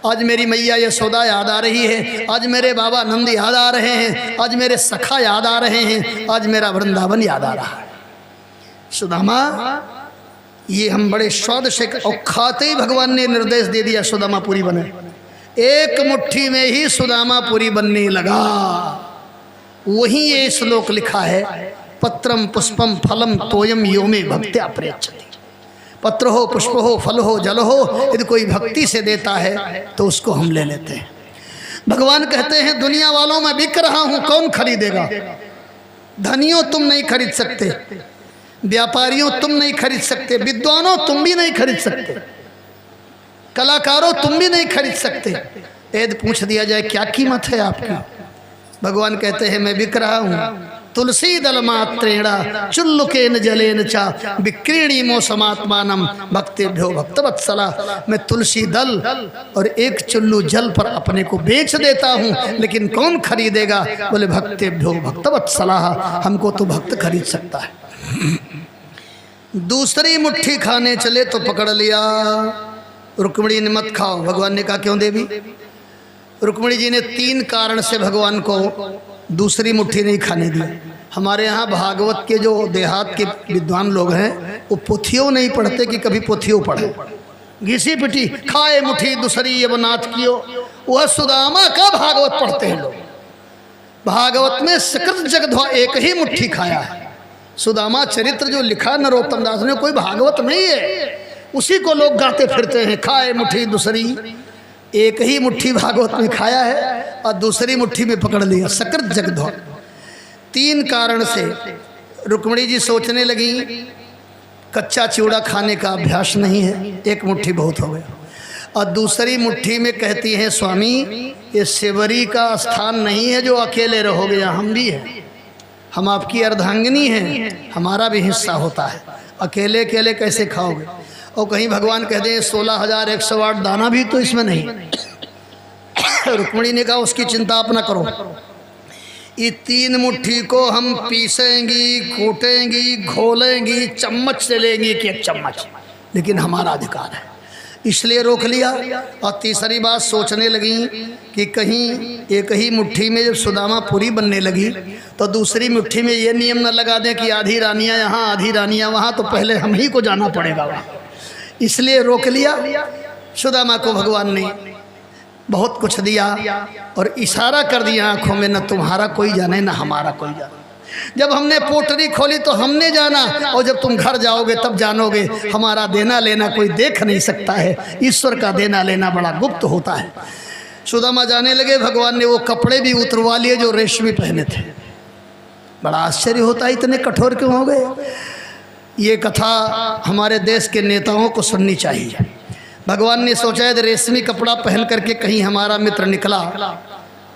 आज मेरी मैया यशोदा याद आ रही है, आज मेरे बाबा नंद याद आ रहे हैं, आज मेरे सखा याद आ रहे हैं, आज मेरा वृंदावन याद आ रहा है। सुदामा ये हम बड़े स्वाद से, और खाते ही भगवान ने निर्देश दे दिया सुदामा पूरी बने। एक मुट्ठी में ही सुदामा पूरी बनने लगा। वही ये श्लोक लिखा है, पत्रम पुष्पम फलम तोयम यो में भक्त्या प्रयच्छति। पत्र हो, पुष्प हो, फल हो, जल हो, यदि कोई भक्ति से देता है तो उसको हम ले लेते हैं। भगवान कहते हैं दुनिया वालों में बिक रहा हूं, कौन खरीदेगा? धनियों तुम नहीं खरीद सकते, व्यापारियों तुम नहीं खरीद सकते, विद्वानों तुम भी नहीं खरीद सकते, कलाकारों तुम भी नहीं खरीद सकते। यदि पूछ दिया जाए क्या कीमत है आपकी, भगवान कहते हैं मैं बिक रहा हूँ तुलसी दल मात्रेण चुल्लुकेन जलेन चा विक्रीणी मोसमात्मानम भक्तेभ्यो भक्तवत्सला। मैं तुलसी दल और एक चुल्लू जल पर अपने को बेच देता हूँ, लेकिन कौन खरीदेगा? बोले भक्तेभ्यो भक्तवत्सला, हमको तो भक्त खरीद सकता है। दूसरी मुट्ठी खाने चले तो पकड़ लिया। रुक्मिणी ने मत खाओ। भगवान ने कहा क्यों देवी? रुक्मिणी जी ने 3 कारण से भगवान को दूसरी मुट्ठी नहीं खाने दी। हमारे यहाँ भागवत के जो देहात के विद्वान लोग हैं वो पोथियों नहीं पढ़ते कि कभी पोथियों पढ़े। घिसी पिटी खाए मुट्ठी दूसरी ये नाथ कियो, वह सुदामा का भागवत पढ़ते हैं लोग। भागवत में सकृत जगधो एक ही मुट्ठी खाया है। सुदामा चरित्र जो लिखा नरोत्तम दास ने कोई भागवत नहीं है, उसी को लोग गाते फिरते हैं। खाए मुट्ठी दूसरी, एक ही मुट्ठी भागवत में खाया है और दूसरी मुट्ठी में पकड़ लिया। सकृत जगधो। 3 कारण से रुक्मिणी जी सोचने लगी कच्चा चिवड़ा खाने का अभ्यास नहीं है, एक मुट्ठी बहुत हो गया। और दूसरी मुट्ठी में कहती हैं स्वामी ये सेवरी का स्थान नहीं है जो अकेले रहोगे, यहाँ हम भी हैं, हम आपकी अर्धांगिनी हैं, हमारा भी हिस्सा होता है, अकेले अकेले कैसे खाओगे। और कहीं भगवान कह दें 16,108 दाना भी तो इसमें नहीं। रुक्मिणी ने कहा उसकी चिंता आप ना करो, ये 3 मुट्ठी को हम पीसेंगी, कूटेंगी, घोलेंगी, चम्मच से लेंगी कि 1 चम्मच, लेकिन हमारा अधिकार है, इसलिए रोक लिया। और तीसरी बात सोचने लगी कि कहीं एक ही मुट्ठी में जब सुदामा पूरी बनने लगी तो दूसरी मुट्ठी में ये नियम न लगा दें कि आधी रानियाँ यहाँ आधी रानियाँ वहाँ, तो पहले हम ही को जाना पड़ेगा वहाँ, इसलिए रोक लिया। सुदामा को भगवान ने बहुत कुछ दिया और इशारा कर दिया आँखों में, न तुम्हारा कोई जाने न हमारा कोई जाने। जब हमने पोटरी खोली तो हमने जाना, और जब तुम घर जाओगे तब जानोगे। हमारा देना लेना कोई देख नहीं सकता है, ईश्वर का देना लेना बड़ा गुप्त होता है। सुदामा जाने लगे, भगवान ने वो कपड़े भी उतरवा लिए जो रेशमी पहने थे। बड़ा आश्चर्य होता है, इतने कठोर क्यों हो गए। ये कथा हमारे देश के नेताओं को सुननी चाहिए। भगवान ने सोचा है रेशमी कपड़ा पहन करके कहीं हमारा मित्र निकला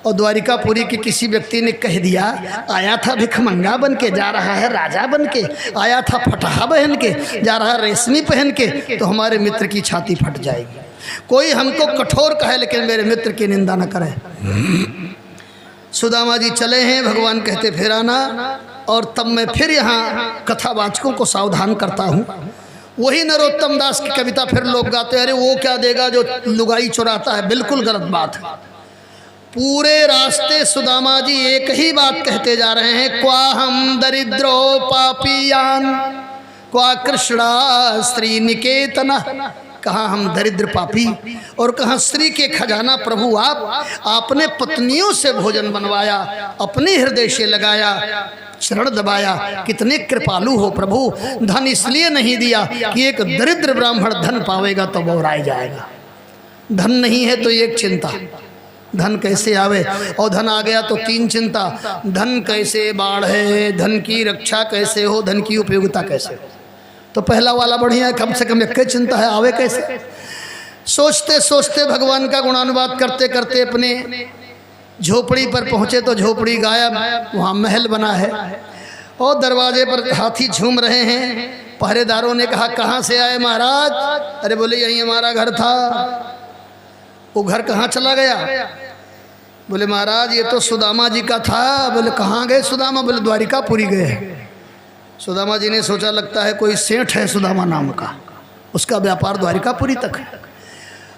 और द्वारिकापुरी के किसी व्यक्ति ने कह दिया आया था भिखमंगा बन के जा रहा है राजा बन के, आया था फटहा पहन के जा रहा है रेशमी पहन के, तो हमारे मित्र की छाती फट जाएगी। कोई हमको कठोर कहे लेकिन मेरे मित्र की निंदा न करे। सुदामा जी चले हैं, भगवान कहते फिर आना। और तब मैं फिर यहाँ कथावाचकों को सावधान करता हूँ। वही नरोत्तम दास की कविता फिर लोग गाते हैं, अरे वो क्या देगा जो लुगाई चुराता है। बिल्कुल गलत बात है। पूरे रास्ते सुदामा जी एक ही बात कहते जा रहे हैं, क्वा हम दरिद्रो पापियान क्वा कृष्णा श्री निकेतना। कहाँ हम दरिद्र पापी और कहाँ श्री के खजाना प्रभु आपने पत्नियों से भोजन बनवाया, अपने हृदय से लगाया, चरण दबाया। कितने कृपालु हो प्रभु। धन इसलिए नहीं दिया कि एक दरिद्र ब्राह्मण धन पावेगा तो बौराई जाएगा। धन नहीं है तो एक चिंता, धन कैसे आवे, और धन आ गया तो 3 चिंता, धन कैसे बाढ़े, धन की रक्षा कैसे हो, धन की उपयोगिता कैसे हो। तो पहला वाला बढ़िया है, कम से कम एक चिंता है, आवे कैसे। सोचते सोचते भगवान का गुणानुवाद करते करते अपने झोपड़ी पर पहुँचे तो झोपड़ी गायब, वहाँ महल बना है और दरवाजे पर हाथी झूम रहे हैं। पहरेदारों ने कहा कहाँ से आए महाराज। अरे बोले यही हमारा घर था। वो घर कहाँ चला गया। बोले महाराज ये तो सुदामा जी का था। बोले कहाँ गए सुदामा। बोले द्वारिकापुरी गए। सुदामा जी ने सोचा लगता है कोई सेठ है सुदामा नाम का, उसका व्यापार द्वारिकापुरी तक है।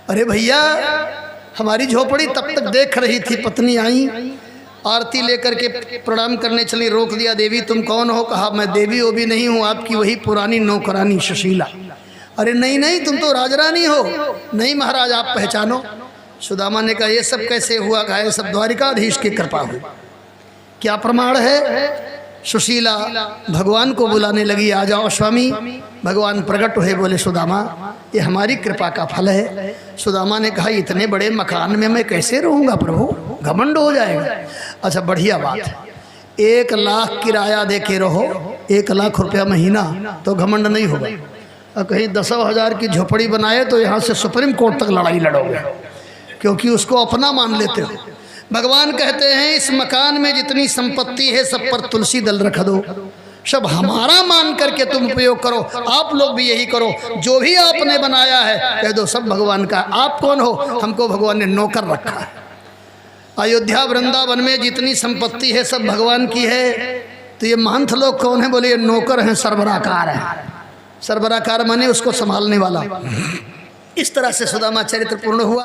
अरे भैया हमारी झोपड़ी तब तक देख रही थी, पत्नी आई आरती लेकर के प्रणाम करने चली, रोक दिया। देवी तुम कौन हो। कहा मैं देवी वो भी नहीं हूँ, आपकी वही पुरानी नौकरानी सुशीला। अरे नहीं नहीं तुम तो राजरानी हो। नहीं महाराज आप पहचानो। सुदामा ने कहा ये सब कैसे हुआ। कहा ये सब द्वारिकाधीश की कृपा हुई। क्या प्रमाण है। सुशीला भगवान को बुलाने लगी, आ जाओ स्वामी। भगवान प्रकट हुए, बोले सुदामा ये हमारी कृपा का फल है। सुदामा ने कहा इतने बड़े मकान में मैं कैसे रहूँगा प्रभु, घमंड हो जाएगा। अच्छा बढ़िया बात है, 1 लाख किराया दे के रहो, 1 लाख रुपया महीना, तो घमंड नहीं होगा। और कहीं 10,000 की झोपड़ी बनाए तो यहाँ से सुप्रीम कोर्ट तक लड़ाई लड़ोगे, क्योंकि उसको अपना मान लेते हो। भगवान कहते हैं इस मकान में जितनी संपत्ति है सब पर तुलसी दल रख दो, सब हमारा मान करके तुम उपयोग करो। आप लोग भी यही करो, जो भी आपने बनाया है कह दो सब भगवान का। आप कौन हो। हमको भगवान ने नौकर रखा है। अयोध्या वृंदावन में जितनी संपत्ति है सब भगवान की है। तो ये महंत लोग कौन है। बोले ये नौकर हैं, सरबराकार है। सरबराकार माने उसको संभालने वाला। इस तरह से सुदामा चरित्र पूर्ण हुआ।